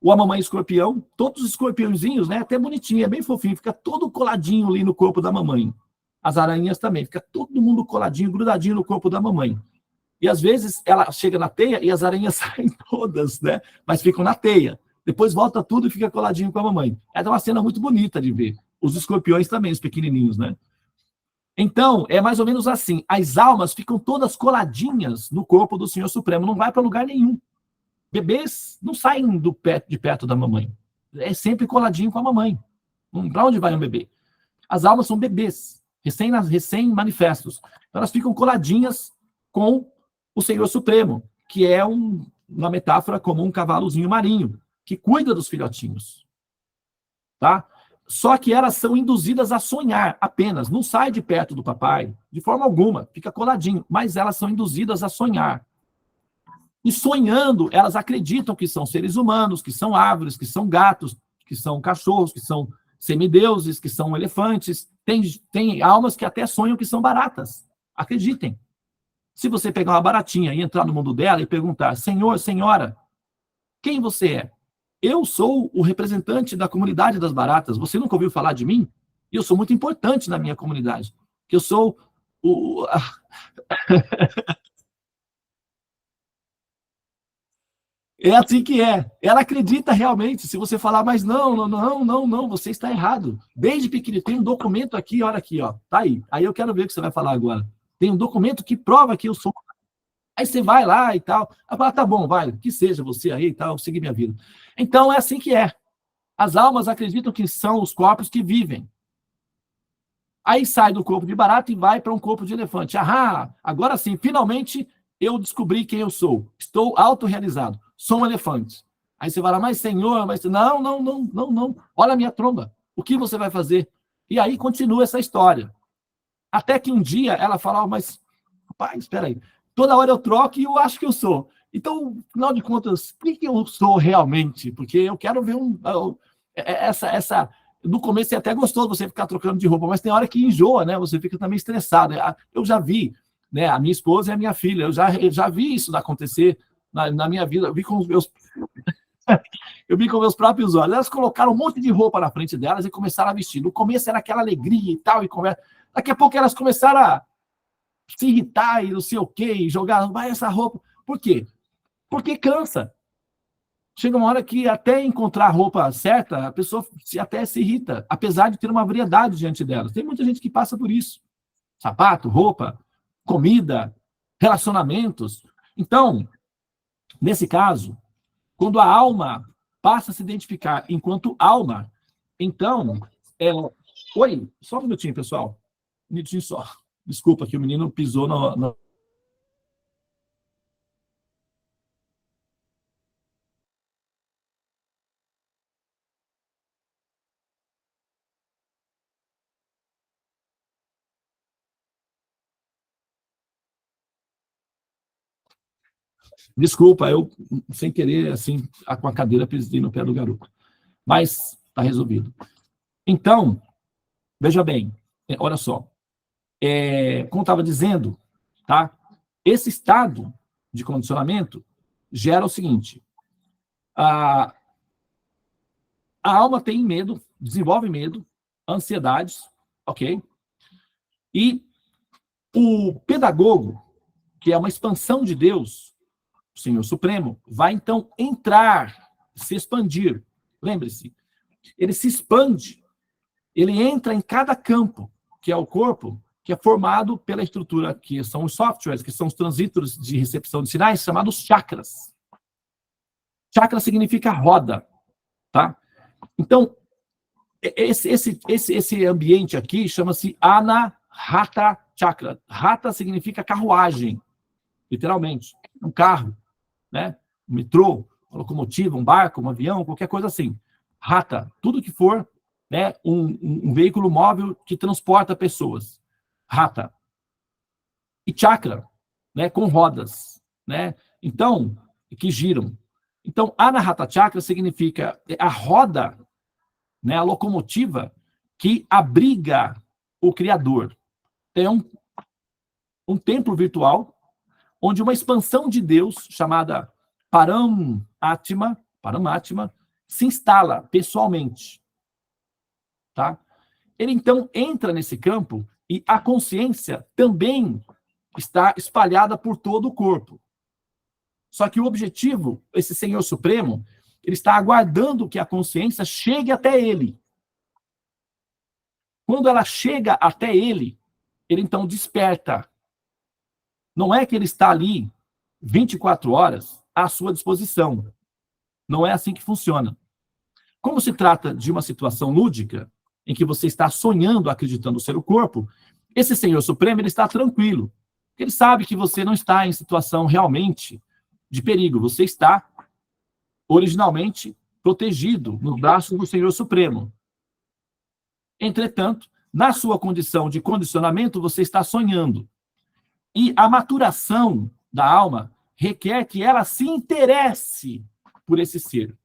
S1: ou a mamãe escorpião, todos os escorpiãozinhos, né? Até bonitinho, é bem fofinho, fica todo coladinho ali no corpo da mamãe. As aranhas também, fica todo mundo coladinho, grudadinho no corpo da mamãe. E às vezes ela chega na teia e as aranhas saem todas, né? Mas ficam na teia. Depois volta tudo e fica coladinho com a mamãe. É uma cena muito bonita de ver. Os escorpiões também, os pequenininhos, né? Então, é mais ou menos assim. As almas ficam todas coladinhas no corpo do Senhor Supremo, não vai para lugar nenhum. Bebês não saem de perto da mamãe. É sempre coladinho com a mamãe. Para onde vai um bebê? As almas são bebês, recém-manifestos. Então, elas ficam coladinhas com o Senhor Supremo, que é uma metáfora como um cavalozinho marinho, que cuida dos filhotinhos. Tá? Só que elas são induzidas a sonhar apenas. Não sai de perto do papai, de forma alguma, fica coladinho. Mas elas são induzidas a sonhar. E sonhando, elas acreditam que são seres humanos, que são árvores, que são gatos, que são cachorros, que são semideuses, que são elefantes. Tem almas que até sonham que são baratas. Acreditem. Se você pegar uma baratinha e entrar no mundo dela e perguntar, senhor, senhora, quem você é? Eu sou o representante da comunidade das baratas. Você nunca ouviu falar de mim? Eu sou muito importante na minha comunidade. Que eu sou o... É assim que é. Ela acredita realmente. Se você falar, mas não, você está errado. Desde pequeno, tem um documento aqui, olha aqui, ó. Tá aí. Aí eu quero ver o que você vai falar agora. Tem um documento que prova que eu sou. Aí você vai lá e tal. Ela fala, tá bom, vai, que seja você aí e tal, seguir minha vida. Então é assim que é. As almas acreditam que são os corpos que vivem. Aí sai do corpo de barata e vai para um corpo de elefante. Ahá, agora sim, finalmente eu descobri quem eu sou. Estou autorrealizado. Sou um elefante. Aí você vai lá, mas senhor, mas não. Olha a minha tromba. O que você vai fazer? E aí continua essa história. Até que um dia ela fala, mas, pai, espera aí. Toda hora eu troco e eu acho que eu sou. Então, afinal de contas, o que eu sou realmente? Porque eu quero ver essa no começo é até gostoso você ficar trocando de roupa, mas tem hora que enjoa, né? Você fica também estressado. Eu já vi, né? A minha esposa e a minha filha, eu já vi isso acontecer na minha vida. Eu vi com os meus próprios olhos. Elas colocaram um monte de roupa na frente delas e começaram a vestir. No começo era aquela alegria e tal, e conversa. Daqui a pouco elas começaram a se irritar e não sei o quê, e jogar, vai essa roupa. Por quê? Porque cansa. Chega uma hora que até encontrar a roupa certa, a pessoa até se irrita, apesar de ter uma variedade diante delas. Tem muita gente que passa por isso. Sapato, roupa, comida, relacionamentos. Então, nesse caso, quando a alma passa a se identificar enquanto alma, então, Oi, só um minutinho, pessoal. Um minutinho só. Desculpa que o menino pisou no... Desculpa, eu, sem querer, assim, com a cadeira, pisei no pé do garoto. Mas está resolvido. Então, veja bem, olha só. Como eu estava dizendo, tá? Esse estado de condicionamento gera o seguinte. A alma tem medo, desenvolve medo, ansiedades, ok? E o pedagogo, que é uma expansão de Deus, o Senhor Supremo, vai então entrar, se expandir. Lembre-se, ele se expande, ele entra em cada campo, que é o corpo, que é formado pela estrutura, que são os softwares, que são os transitores de recepção de sinais, chamados chakras. Chakra significa roda, tá? Então, esse ambiente aqui chama-se Anahata Chakra. Rata significa carruagem, literalmente, um carro, né? Um metrô, uma locomotiva, um barco, um avião, qualquer coisa assim. Rata, tudo que for, né, um veículo móvel que transporta pessoas. Rata. E chakra, né, com rodas, né? Então, que giram. Então, Anahata Chakra significa a roda, né, a locomotiva que abriga o Criador. É um templo virtual onde uma expansão de Deus, chamada Paramatma, se instala pessoalmente. Tá? Ele, então, entra nesse campo e a consciência também está espalhada por todo o corpo. Só que o objetivo, esse Senhor Supremo, ele está aguardando que a consciência chegue até ele. Quando ela chega até ele, ele então desperta. Não é que ele está ali 24 horas à sua disposição. Não é assim que funciona. Como se trata de uma situação lúdica, em que você está sonhando, acreditando ser o corpo, esse Senhor Supremo, ele está tranquilo. Ele sabe que você não está em situação realmente de perigo. Você está originalmente protegido nos braços do Senhor Supremo. Entretanto, na sua condição de condicionamento, você está sonhando. E a maturação da alma requer que ela se interesse por esse ser.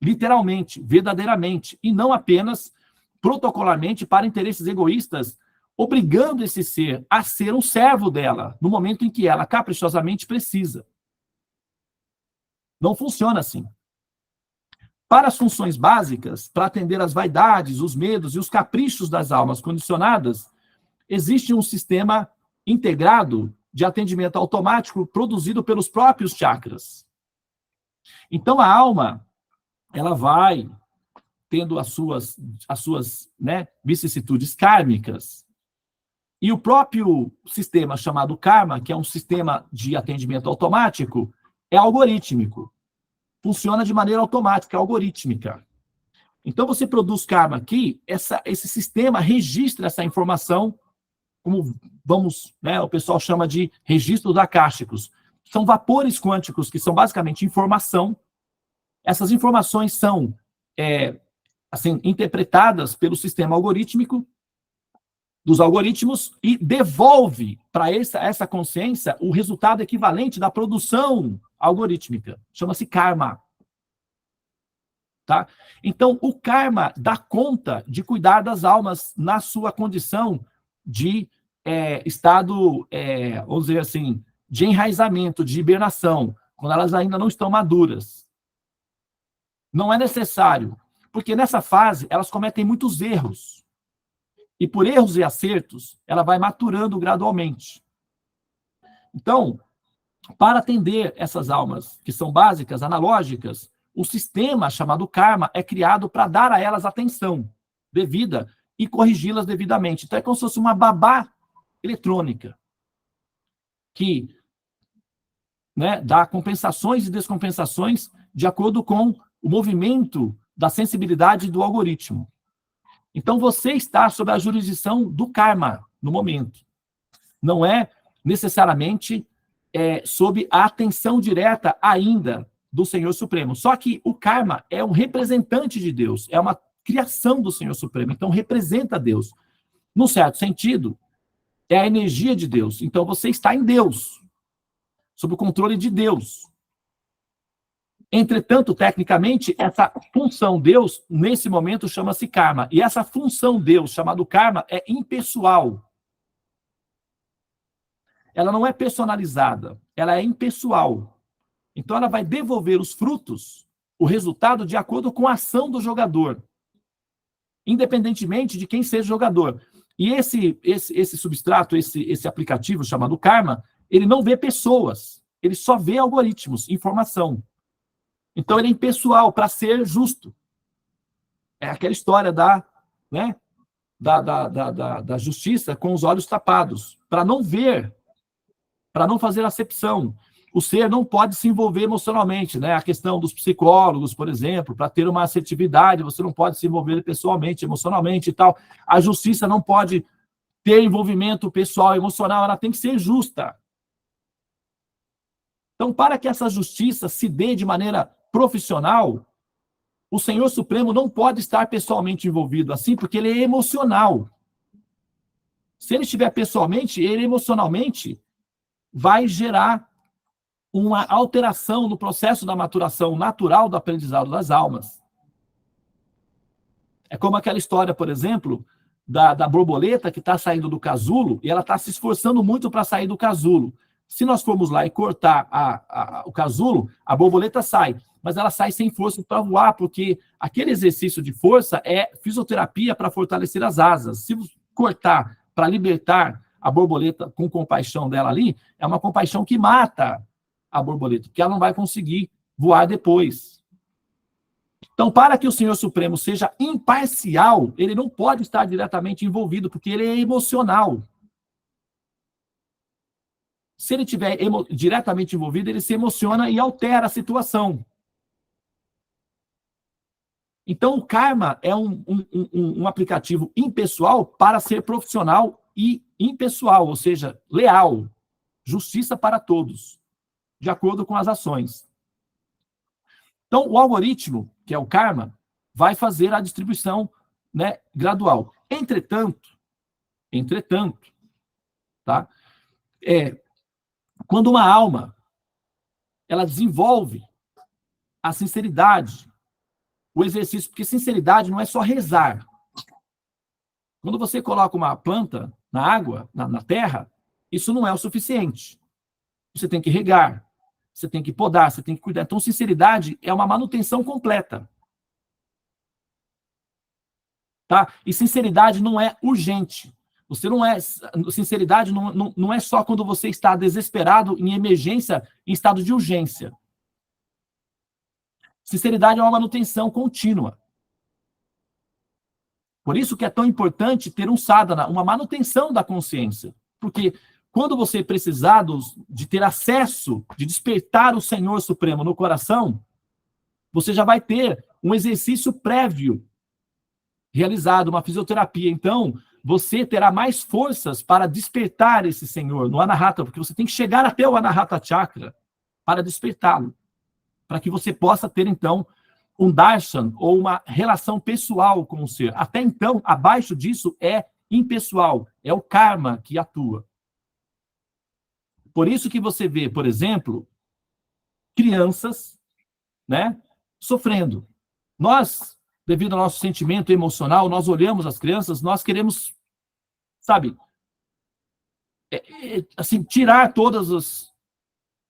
S1: Literalmente, verdadeiramente, e não apenas protocolarmente para interesses egoístas, obrigando esse ser a ser um servo dela, no momento em que ela caprichosamente precisa. Não funciona assim. Para as funções básicas, para atender às vaidades, os medos e os caprichos das almas condicionadas, existe um sistema integrado de atendimento automático produzido pelos próprios chakras. Então, a alma, ela vai tendo as suas vicissitudes kármicas, e o próprio sistema chamado karma, que é um sistema de atendimento automático, é algorítmico. Funciona de maneira automática, algorítmica. Então, você produz karma aqui, esse sistema registra essa informação, como o pessoal chama de registros akáshicos. São vapores quânticos, que são basicamente informação. Essas informações são interpretadas pelo sistema algorítmico, dos algoritmos, e devolve para essa consciência o resultado equivalente da produção algorítmica. Chama-se karma. Tá? Então, o karma dá conta de cuidar das almas na sua condição de estado, vamos dizer assim, de enraizamento, de hibernação, quando elas ainda não estão maduras. Não é necessário, porque nessa fase elas cometem muitos erros. E por erros e acertos, ela vai maturando gradualmente. Então, para atender essas almas que são básicas, analógicas, o sistema chamado karma é criado para dar a elas atenção devida e corrigi-las devidamente. Então, é como se fosse uma babá eletrônica que dá compensações e descompensações de acordo com o movimento da sensibilidade do algoritmo. Então, você está sob a jurisdição do karma no momento. Não é necessariamente sob a atenção direta ainda do Senhor Supremo. Só que o karma é um representante de Deus, é uma criação do Senhor Supremo, então representa Deus. Num certo sentido, é a energia de Deus. Então, você está em Deus, sob o controle de Deus. Entretanto, tecnicamente, essa função Deus, nesse momento, chama-se karma. E essa função Deus, chamado karma, é impessoal. Ela não é personalizada, ela é impessoal. Então, ela vai devolver os frutos, o resultado, de acordo com a ação do jogador, independentemente de quem seja o jogador. E esse substrato, esse aplicativo chamado karma, ele não vê pessoas, ele só vê algoritmos, informação. Então, ele é impessoal para ser justo. É aquela história da justiça com os olhos tapados, para não ver, para não fazer acepção. O ser não pode se envolver emocionalmente, A questão dos psicólogos, por exemplo, para ter uma assertividade, você não pode se envolver pessoalmente, emocionalmente e tal. A justiça não pode ter envolvimento pessoal, emocional, ela tem que ser justa. Então, para que essa justiça se dê de maneira profissional, o Senhor Supremo não pode estar pessoalmente envolvido assim, porque ele é emocional. Se ele estiver pessoalmente, ele emocionalmente vai gerar uma alteração no processo da maturação natural do aprendizado das almas. É como aquela história, por exemplo, da borboleta que está saindo do casulo e ela está se esforçando muito para sair do casulo. Se nós formos lá e cortar o casulo, a borboleta sai, mas ela sai sem força para voar, porque aquele exercício de força é fisioterapia para fortalecer as asas. Se cortar para libertar a borboleta com compaixão dela ali, é uma compaixão que mata a borboleta, porque ela não vai conseguir voar depois. Então, para que o Senhor Supremo seja imparcial, ele não pode estar diretamente envolvido, porque ele é emocional. Se ele estiver diretamente envolvido, ele se emociona e altera a situação. Então, o karma é um aplicativo impessoal para ser profissional e impessoal, ou seja, leal, justiça para todos, de acordo com as ações. Então, o algoritmo, que é o karma, vai fazer a distribuição, né, gradual. Entretanto, tá? Quando uma alma ela desenvolve a sinceridade, o exercício, porque sinceridade não é só rezar. Quando você coloca uma planta na água, na terra, isso não é o suficiente. Você tem que regar, você tem que podar, você tem que cuidar. Então, sinceridade é uma manutenção completa. Tá? E sinceridade não é urgente. Você não é. Sinceridade não é só quando você está desesperado, em emergência, em estado de urgência. Sinceridade é uma manutenção contínua. Por isso que é tão importante ter um sadhana, uma manutenção da consciência. Porque quando você precisar de ter acesso, de despertar o Senhor Supremo no coração, você já vai ter um exercício prévio realizado, uma fisioterapia. Então, você terá mais forças para despertar esse Senhor no Anahata, porque você tem que chegar até o Anahata Chakra para despertá-lo, para que você possa ter, então, um darshan ou uma relação pessoal com o ser. Até então, abaixo disso é impessoal, é o karma que atua. Por isso que você vê, por exemplo, crianças, né, sofrendo. Nós, devido ao nosso sentimento emocional, nós olhamos as crianças, nós queremos, sabe, assim, tirar todas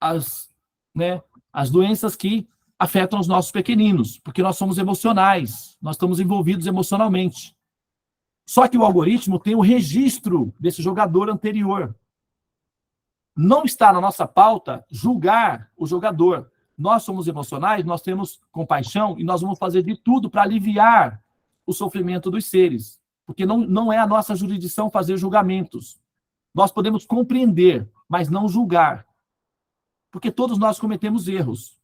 S1: as doenças que afetam os nossos pequeninos, porque nós somos emocionais, nós estamos envolvidos emocionalmente. Só que o algoritmo tem o registro desse jogador anterior. Não está na nossa pauta julgar o jogador. Nós somos emocionais, nós temos compaixão e nós vamos fazer de tudo para aliviar o sofrimento dos seres, porque não é a nossa jurisdição fazer julgamentos. Nós podemos compreender, mas não julgar, porque todos nós cometemos erros.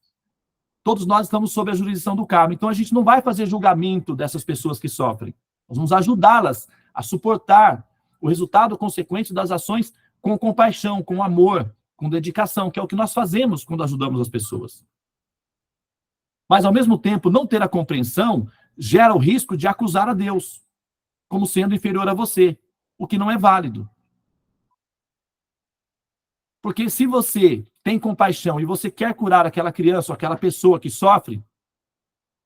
S1: Todos nós estamos sob a jurisdição do karma. Então, a gente não vai fazer julgamento dessas pessoas que sofrem. Nós vamos ajudá-las a suportar o resultado consequente das ações com compaixão, com amor, com dedicação, que é o que nós fazemos quando ajudamos as pessoas. Mas, ao mesmo tempo, não ter a compreensão gera o risco de acusar a Deus como sendo inferior a você, o que não é válido. Porque se você tem compaixão e você quer curar aquela criança ou aquela pessoa que sofre,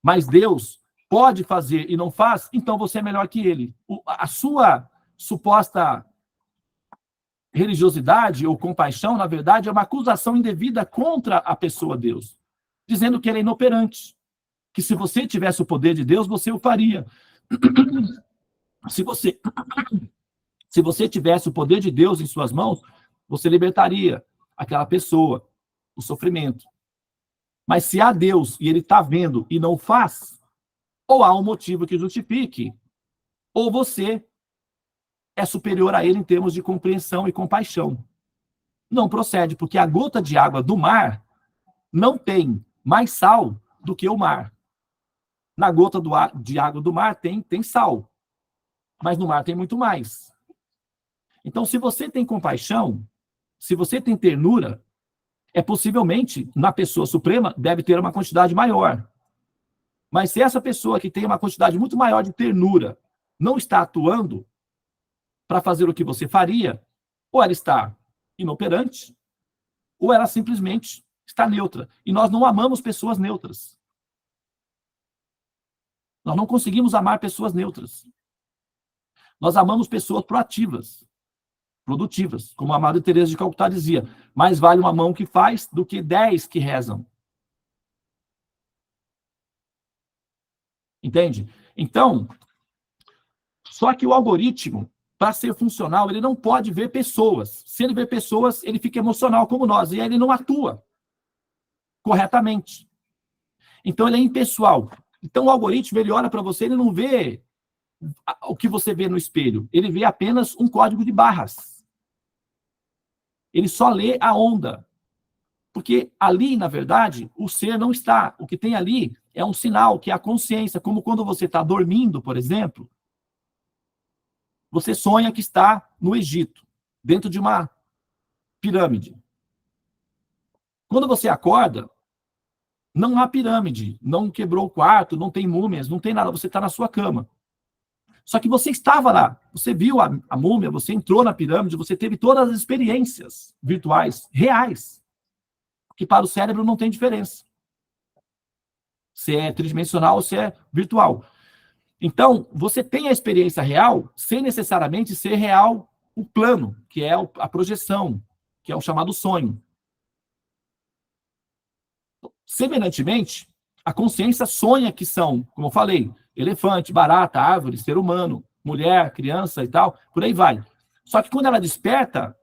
S1: mas Deus pode fazer e não faz, então você é melhor que ele. A sua suposta religiosidade ou compaixão, na verdade, é uma acusação indevida contra a pessoa Deus, dizendo que ele é inoperante, que se você tivesse o poder de Deus, você o faria. Se você tivesse o poder de Deus em suas mãos, você libertaria aquela pessoa do sofrimento. Mas se há Deus e ele está vendo e não faz, ou há um motivo que justifique, ou você é superior a ele em termos de compreensão e compaixão. Não procede, porque a gota de água do mar não tem mais sal do que o mar. Na gota de água do mar tem sal, mas no mar tem muito mais. Então, se você tem compaixão, se você tem ternura, possivelmente, na pessoa suprema, deve ter uma quantidade maior. Mas se essa pessoa que tem uma quantidade muito maior de ternura não está atuando para fazer o que você faria, ou ela está inoperante, ou ela simplesmente está neutra. E nós não amamos pessoas neutras. Nós não conseguimos amar pessoas neutras. Nós amamos pessoas proativas, produtivas, como a Madre Teresa de Calcutá dizia, mais vale uma mão que faz do que 10 que rezam. Entende? Então, só que o algoritmo, para ser funcional, ele não pode ver pessoas. Se ele vê pessoas, ele fica emocional como nós, e aí ele não atua corretamente. Então, ele é impessoal. Então, o algoritmo, ele olha para você, ele não vê o que você vê no espelho. Ele vê apenas um código de barras. ele só lê a onda. Porque ali, na verdade, o ser não está. O que tem ali é um sinal, que é a consciência. Como quando você está dormindo, por exemplo, você sonha que está no Egito, dentro de uma pirâmide. Quando você acorda, não há pirâmide, não quebrou o quarto, não tem múmias, não tem nada, você está na sua cama. Só que você estava lá, você viu a múmia, você entrou na pirâmide, você teve todas as experiências virtuais, reais, que para o cérebro não tem diferença. Se é tridimensional ou se é virtual. Então, você tem a experiência real sem necessariamente ser real o plano, que é a projeção, que é o chamado sonho. Semelhantemente, a consciência sonha que são, como eu falei, elefante, barata, árvore, ser humano, mulher, criança e tal, por aí vai. Só que quando ela desperta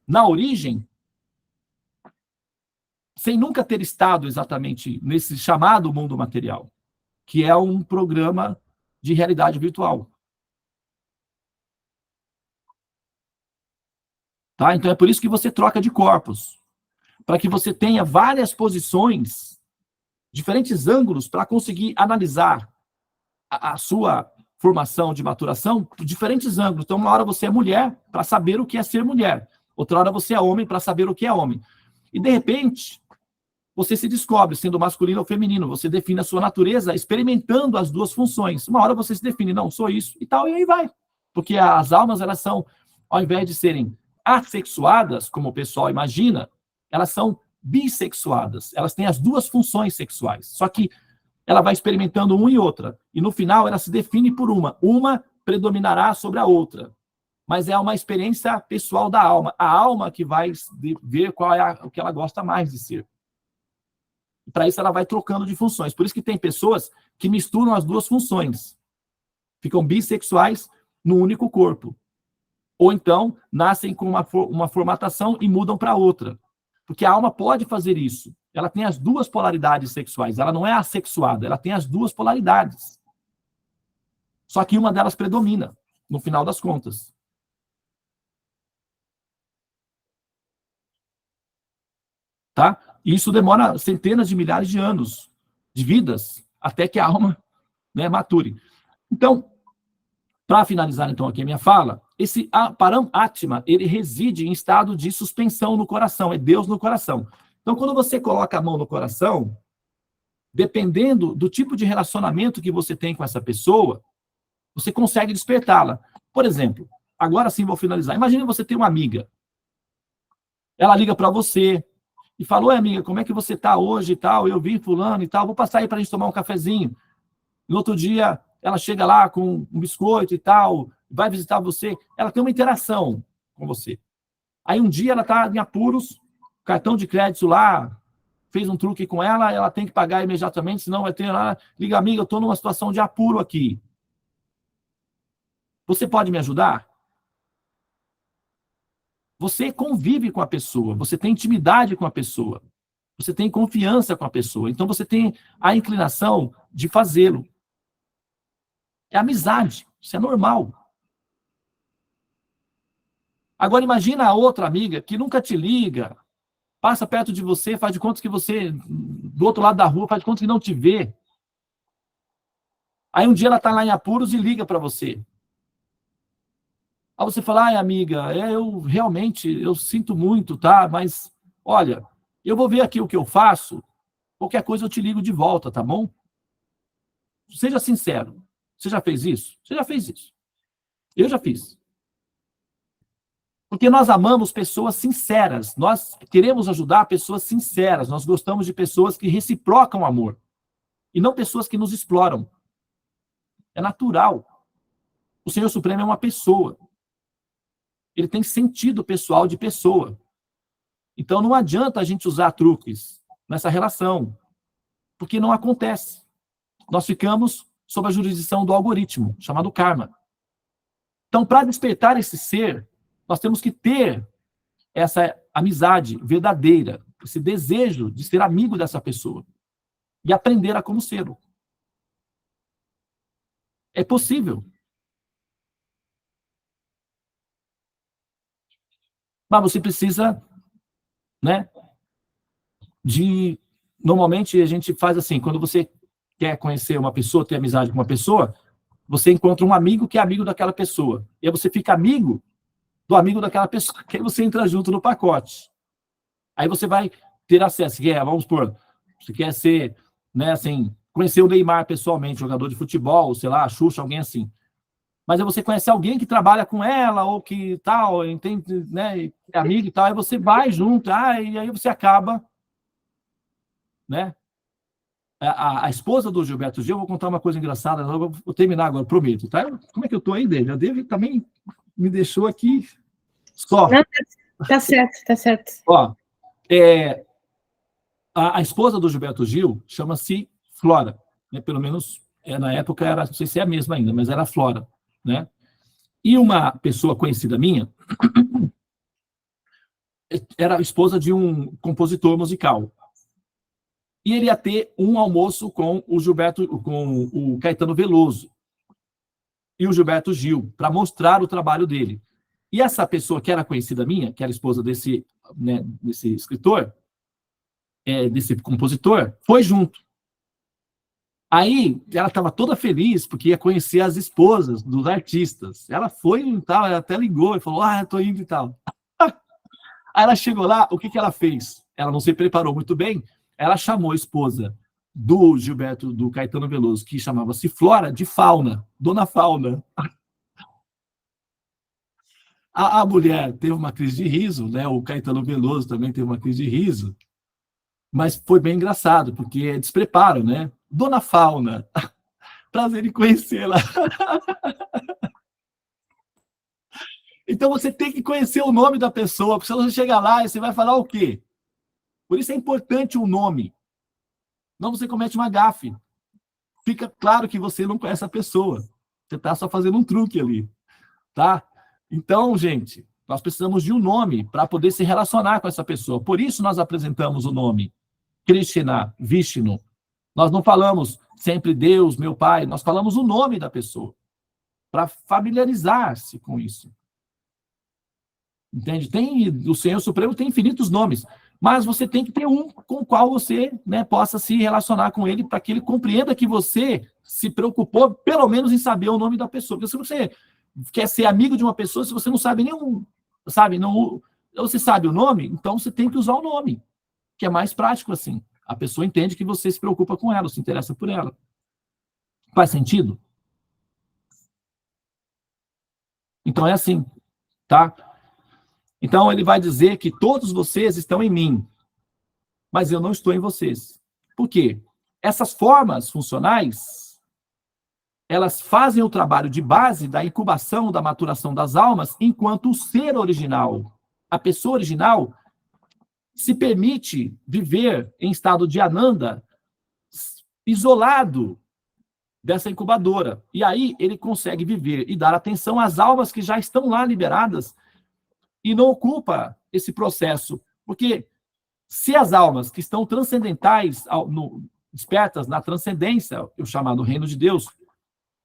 S1: na origem, sem nunca ter estado exatamente nesse chamado mundo material, que é um programa de realidade virtual. Tá? Então é por isso que você troca de corpos, para que você tenha várias posições, diferentes ângulos, para conseguir analisar a sua formação de maturação por diferentes ângulos. Então, uma hora você é mulher para saber o que é ser mulher, outra hora você é homem para saber o que é homem. E, de repente, você se descobre sendo masculino ou feminino, você define a sua natureza experimentando as duas funções. Uma hora você se define, não, sou isso e tal, e aí vai. Porque as almas, elas são, ao invés de serem assexuadas, como o pessoal imagina, elas são bissexuadas. Elas têm as duas funções sexuais. Só que ela vai experimentando uma e outra. E no final ela se define por uma. Uma predominará sobre a outra. Mas é uma experiência pessoal da alma. A alma que vai ver qual é o que ela gosta mais de ser. E para isso ela vai trocando de funções. Por isso que tem pessoas que misturam as duas funções. Ficam bissexuais no único corpo. Ou então nascem com uma formatação e mudam para outra. Porque a alma pode fazer isso. Ela tem as duas polaridades sexuais. Ela não é assexuada, ela tem as duas polaridades. Só que uma delas predomina, no final das contas. Tá? E isso demora centenas de milhares de anos, de vidas, até que a alma, né, mature. Então, para finalizar então aqui a minha fala, esse Param Atma, ele reside em estado de suspensão no coração, é Deus no coração. Então, quando você coloca a mão no coração, dependendo do tipo de relacionamento que você tem com essa pessoa, você consegue despertá-la. Por exemplo, agora sim vou finalizar. Imagine você ter uma amiga. Ela liga para você e fala: oi, amiga, como é que você está hoje e tal? Eu vi fulano e tal, vou passar aí para a gente tomar um cafezinho. No outro dia, ela chega lá com um biscoito e tal, vai visitar você. Ela tem uma interação com você. Aí um dia ela está em apuros, cartão de crédito lá, fez um truque com ela tem que pagar imediatamente, senão vai ter lá, liga, amiga, eu estou numa situação de apuro aqui. Você pode me ajudar? Você convive com a pessoa, você tem intimidade com a pessoa, você tem confiança com a pessoa, então você tem a inclinação de fazê-lo. É amizade, isso é normal. Agora imagina a outra amiga que nunca te liga, passa perto de você, faz de conta que você, do outro lado da rua, faz de conta que não te vê. Aí um dia ela está lá em apuros e liga para você. Aí você fala: ai, amiga, eu realmente, eu sinto muito, tá? Mas, olha, eu vou ver aqui o que eu faço, qualquer coisa eu te ligo de volta, tá bom? Seja sincero. Você já fez isso? Você já fez isso. Eu já fiz. Porque nós amamos pessoas sinceras. Nós queremos ajudar pessoas sinceras. Nós gostamos de pessoas que reciprocam amor. E não pessoas que nos exploram. É natural. O Senhor Supremo é uma pessoa. Ele tem sentido pessoal de pessoa. Então não adianta a gente usar truques nessa relação. Porque não acontece. Nós ficamos sob a jurisdição do algoritmo, chamado karma. Então, para despertar esse ser, nós temos que ter essa amizade verdadeira, esse desejo de ser amigo dessa pessoa e aprender a como ser. É possível. Mas você precisa, né, normalmente a gente faz assim, quando você quer conhecer uma pessoa, ter amizade com uma pessoa, você encontra um amigo que é amigo daquela pessoa. E aí você fica amigo do amigo daquela pessoa, que aí você entra junto no pacote. Aí você vai ter acesso, vamos supor, você quer ser, né, assim, conhecer o Neymar pessoalmente, jogador de futebol, sei lá, Xuxa, alguém assim. Mas aí você conhece alguém que trabalha com ela, ou que tal, entende, né, é amigo e tal, aí você vai junto, e aí você acaba, né? A esposa do Gilberto Gil, eu vou contar uma coisa engraçada, eu vou terminar agora, prometo, tá? Como é que eu tô aí, David? A David também me deixou aqui só.
S2: Não, tá certo, tá certo.
S1: Ó, a esposa do Gilberto Gil chama-se Flora, né? Pelo menos na época era, não sei se é a mesma ainda, mas era Flora, né? E uma pessoa conhecida minha era esposa de um compositor musical. E ele ia ter um almoço com o Caetano Veloso e o Gilberto Gil, para mostrar o trabalho dele. E essa pessoa que era conhecida minha, que era esposa desse, né, desse escritor, desse compositor, foi junto. Aí ela estava toda feliz porque ia conhecer as esposas dos artistas. Ela foi e tal, ela até ligou e falou: estou indo e tal. Aí ela chegou lá, o que ela fez? Ela não se preparou muito bem, ela chamou a esposa do Caetano Veloso, que chamava-se Flora, de Fauna, Dona Fauna. A mulher teve uma crise de riso, né? O Caetano Veloso também teve uma crise de riso, mas foi bem engraçado, porque é despreparo, né? Dona Fauna, prazer em conhecê-la. Então você tem que conhecer o nome da pessoa, porque se você chegar lá e você vai falar o quê? Por isso é importante o nome. Não, você comete uma gafe. Fica claro que você não conhece a pessoa. Você está só fazendo um truque ali, tá? Então, gente, nós precisamos de um nome para poder se relacionar com essa pessoa. Por isso nós apresentamos o nome Krishna, Vishnu. Nós não falamos sempre Deus, meu pai, nós falamos o nome da pessoa para familiarizar-se com isso. Entende? O Senhor Supremo tem infinitos nomes, mas você tem que ter um com o qual você, né, possa se relacionar com ele, para que ele compreenda que você se preocupou, pelo menos, em saber o nome da pessoa. Porque se você quer ser amigo de uma pessoa, se você não sabe nenhum, sabe, não, você sabe o nome, então você tem que usar o nome, que é mais prático assim. A pessoa entende que você se preocupa com ela, se interessa por ela. Faz sentido? Então é assim, tá? Então, ele vai dizer que todos vocês estão em mim, mas eu não estou em vocês. Por quê? Essas formas funcionais, elas fazem o trabalho de base da incubação, da maturação das almas, enquanto o ser original, a pessoa original, se permite viver em estado de ananda, isolado dessa incubadora. E aí ele consegue viver e dar atenção às almas que já estão lá liberadas, e não ocupa esse processo. Porque se as almas que estão transcendentais, despertas na transcendência, o chamado reino de Deus,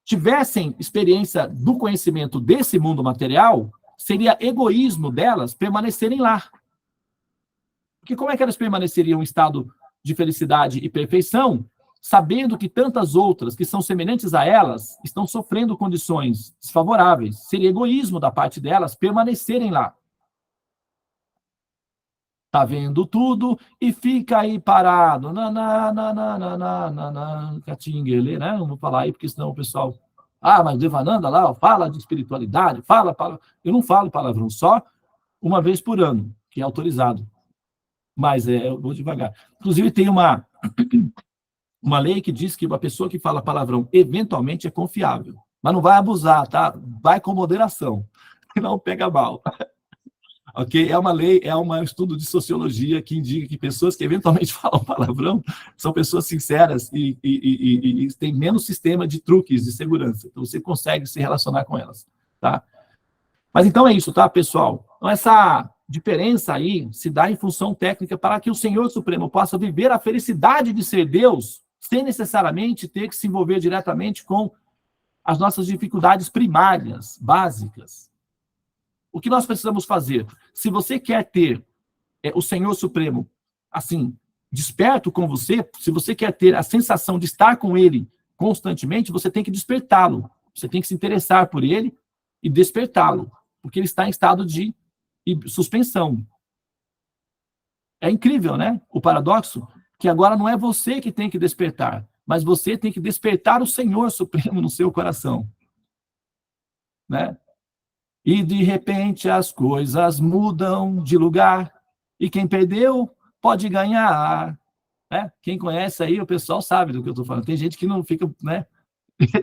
S1: tivessem experiência do conhecimento desse mundo material, seria egoísmo delas permanecerem lá. Porque como é que elas permaneceriam em estado de felicidade e perfeição, sabendo que tantas outras que são semelhantes a elas estão sofrendo condições desfavoráveis? Seria egoísmo da parte delas permanecerem lá. Tá vendo tudo e fica aí parado. Catinguele, né? Não vou falar aí, porque senão o pessoal... mas Devananda lá, fala de espiritualidade, fala... Eu não falo palavrão, só uma vez por ano, que é autorizado. Mas eu vou devagar. Inclusive, tem uma lei que diz que uma pessoa que fala palavrão eventualmente é confiável. Mas não vai abusar, tá? Vai com moderação. Não pega mal. Ok? É uma lei, é um estudo de sociologia que indica que pessoas que eventualmente falam palavrão são pessoas sinceras e têm menos sistema de truques de segurança. Então, você consegue se relacionar com elas, tá? Mas então é isso, tá, pessoal? Então, essa diferença aí se dá em função técnica para que o Senhor Supremo possa viver a felicidade de ser Deus, sem necessariamente ter que se envolver diretamente com as nossas dificuldades primárias, básicas. O que nós precisamos fazer? Se você quer ter o Senhor Supremo, assim, desperto com você, se você quer ter a sensação de estar com Ele constantemente, você tem que despertá-lo. Você tem que se interessar por Ele e despertá-lo, porque ele está em estado de suspensão. É incrível, né? O paradoxo, que agora não é você que tem que despertar, mas você tem que despertar o Senhor Supremo no seu coração. Né? E de repente as coisas mudam de lugar, e quem perdeu pode ganhar. Né? Quem conhece aí, o pessoal sabe do que eu estou falando. Tem gente que não fica, né,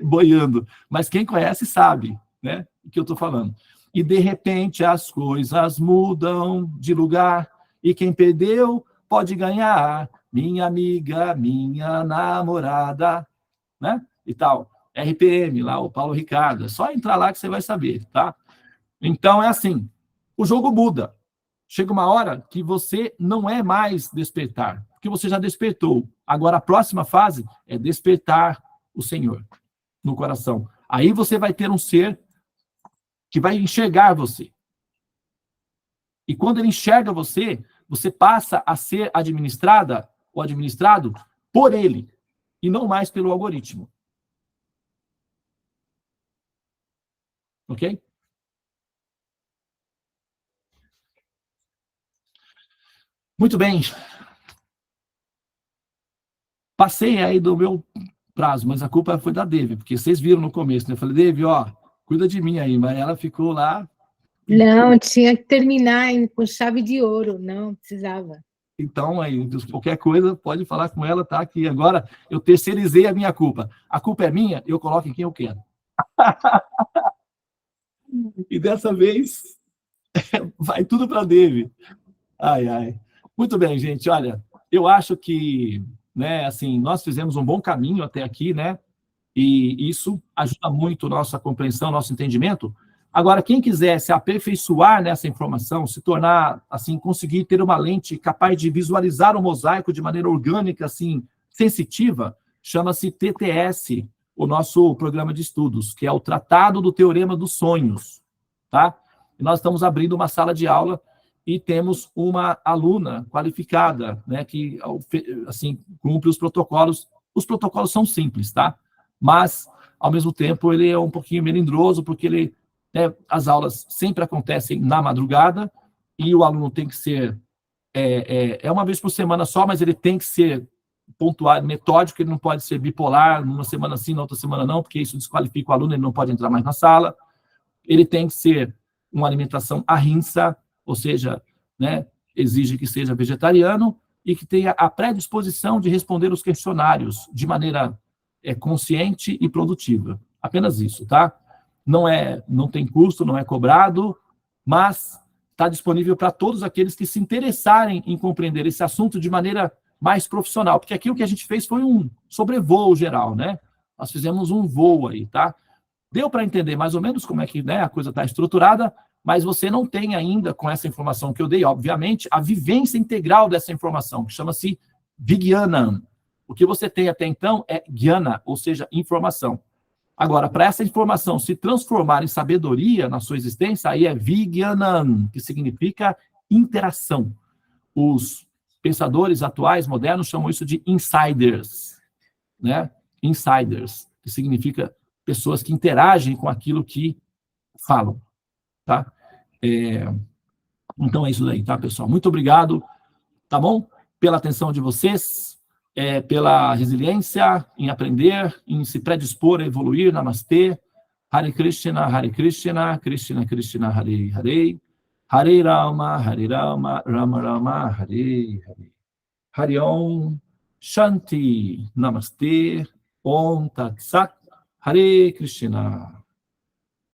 S1: boiando, mas quem conhece sabe, né, o que eu estou falando. E de repente as coisas mudam de lugar, e quem perdeu pode ganhar. Minha amiga, minha namorada, né? E tal. RPM, lá, o Paulo Ricardo. É só entrar lá que você vai saber, tá? Então, é assim, o jogo muda. Chega uma hora que você não é mais despertar, porque você já despertou. Agora, a próxima fase é despertar o Senhor no coração. Aí você vai ter um ser que vai enxergar você. E quando ele enxerga você, você passa a ser administrada ou administrado por ele, e não mais pelo algoritmo. Ok? Muito bem. Passei aí do meu prazo, mas a culpa foi da Devi, porque vocês viram no começo, né? Eu falei, Devi, ó, cuida de mim aí, mas ela ficou lá.
S2: Não, tinha que terminar com chave de ouro, não precisava.
S1: Então, aí, qualquer coisa, pode falar com ela, tá? Que agora eu terceirizei a minha culpa. A culpa é minha, eu coloco em quem eu quero. E dessa vez, vai tudo para a Devi. Ai, ai. Muito bem, gente, olha, eu acho que, né, assim, nós fizemos um bom caminho até aqui, né? E isso ajuda muito a nossa compreensão, nosso entendimento. Agora, quem quiser se aperfeiçoar nessa informação, se tornar, assim, conseguir ter uma lente capaz de visualizar o mosaico de maneira orgânica, assim, sensitiva, chama-se TTS, o nosso programa de estudos, que é o Tratado do Teorema dos Sonhos, tá? E nós estamos abrindo uma sala de aula e temos uma aluna qualificada, né, que, assim, cumpre os protocolos. Os protocolos são simples, tá? Mas, ao mesmo tempo, ele é um pouquinho melindroso, porque ele, né, as aulas sempre acontecem na madrugada, e o aluno tem que ser, uma vez por semana só, mas ele tem que ser pontual, metódico, ele não pode ser bipolar, numa semana sim, na outra semana não, porque isso desqualifica o aluno, ele não pode entrar mais na sala. Ele tem que ser uma alimentação ahimsa, ou seja, né, exige que seja vegetariano e que tenha a predisposição de responder os questionários de maneira consciente e produtiva. Apenas isso, tá? Não tem custo, não é cobrado, mas está disponível para todos aqueles que se interessarem em compreender esse assunto de maneira mais profissional, porque aqui o que a gente fez foi um sobrevoo geral, né? Nós fizemos um voo aí, tá? Deu para entender mais ou menos como é que, né, a coisa está estruturada, mas você não tem ainda, com essa informação que eu dei, obviamente, a vivência integral dessa informação, que chama-se Vijnanam. O que você tem até então é Jnana, ou seja, informação. Agora, para essa informação se transformar em sabedoria na sua existência, aí é Vijnanam, que significa interação. Os pensadores atuais, modernos, chamam isso de insiders, né? Insiders, que significa pessoas que interagem com aquilo que falam, tá? Então é isso daí, tá, pessoal? Muito obrigado, tá bom? Pela atenção de vocês, pela resiliência em aprender, em se predispor a evoluir. Namastê. Hare Krishna, Krishna Krishna, Hare Hare, Hare Rama, Rama Rama, Hare Hare. Hari Om, Shanti, Namastê, Om Tat Sat, Hare Krishna.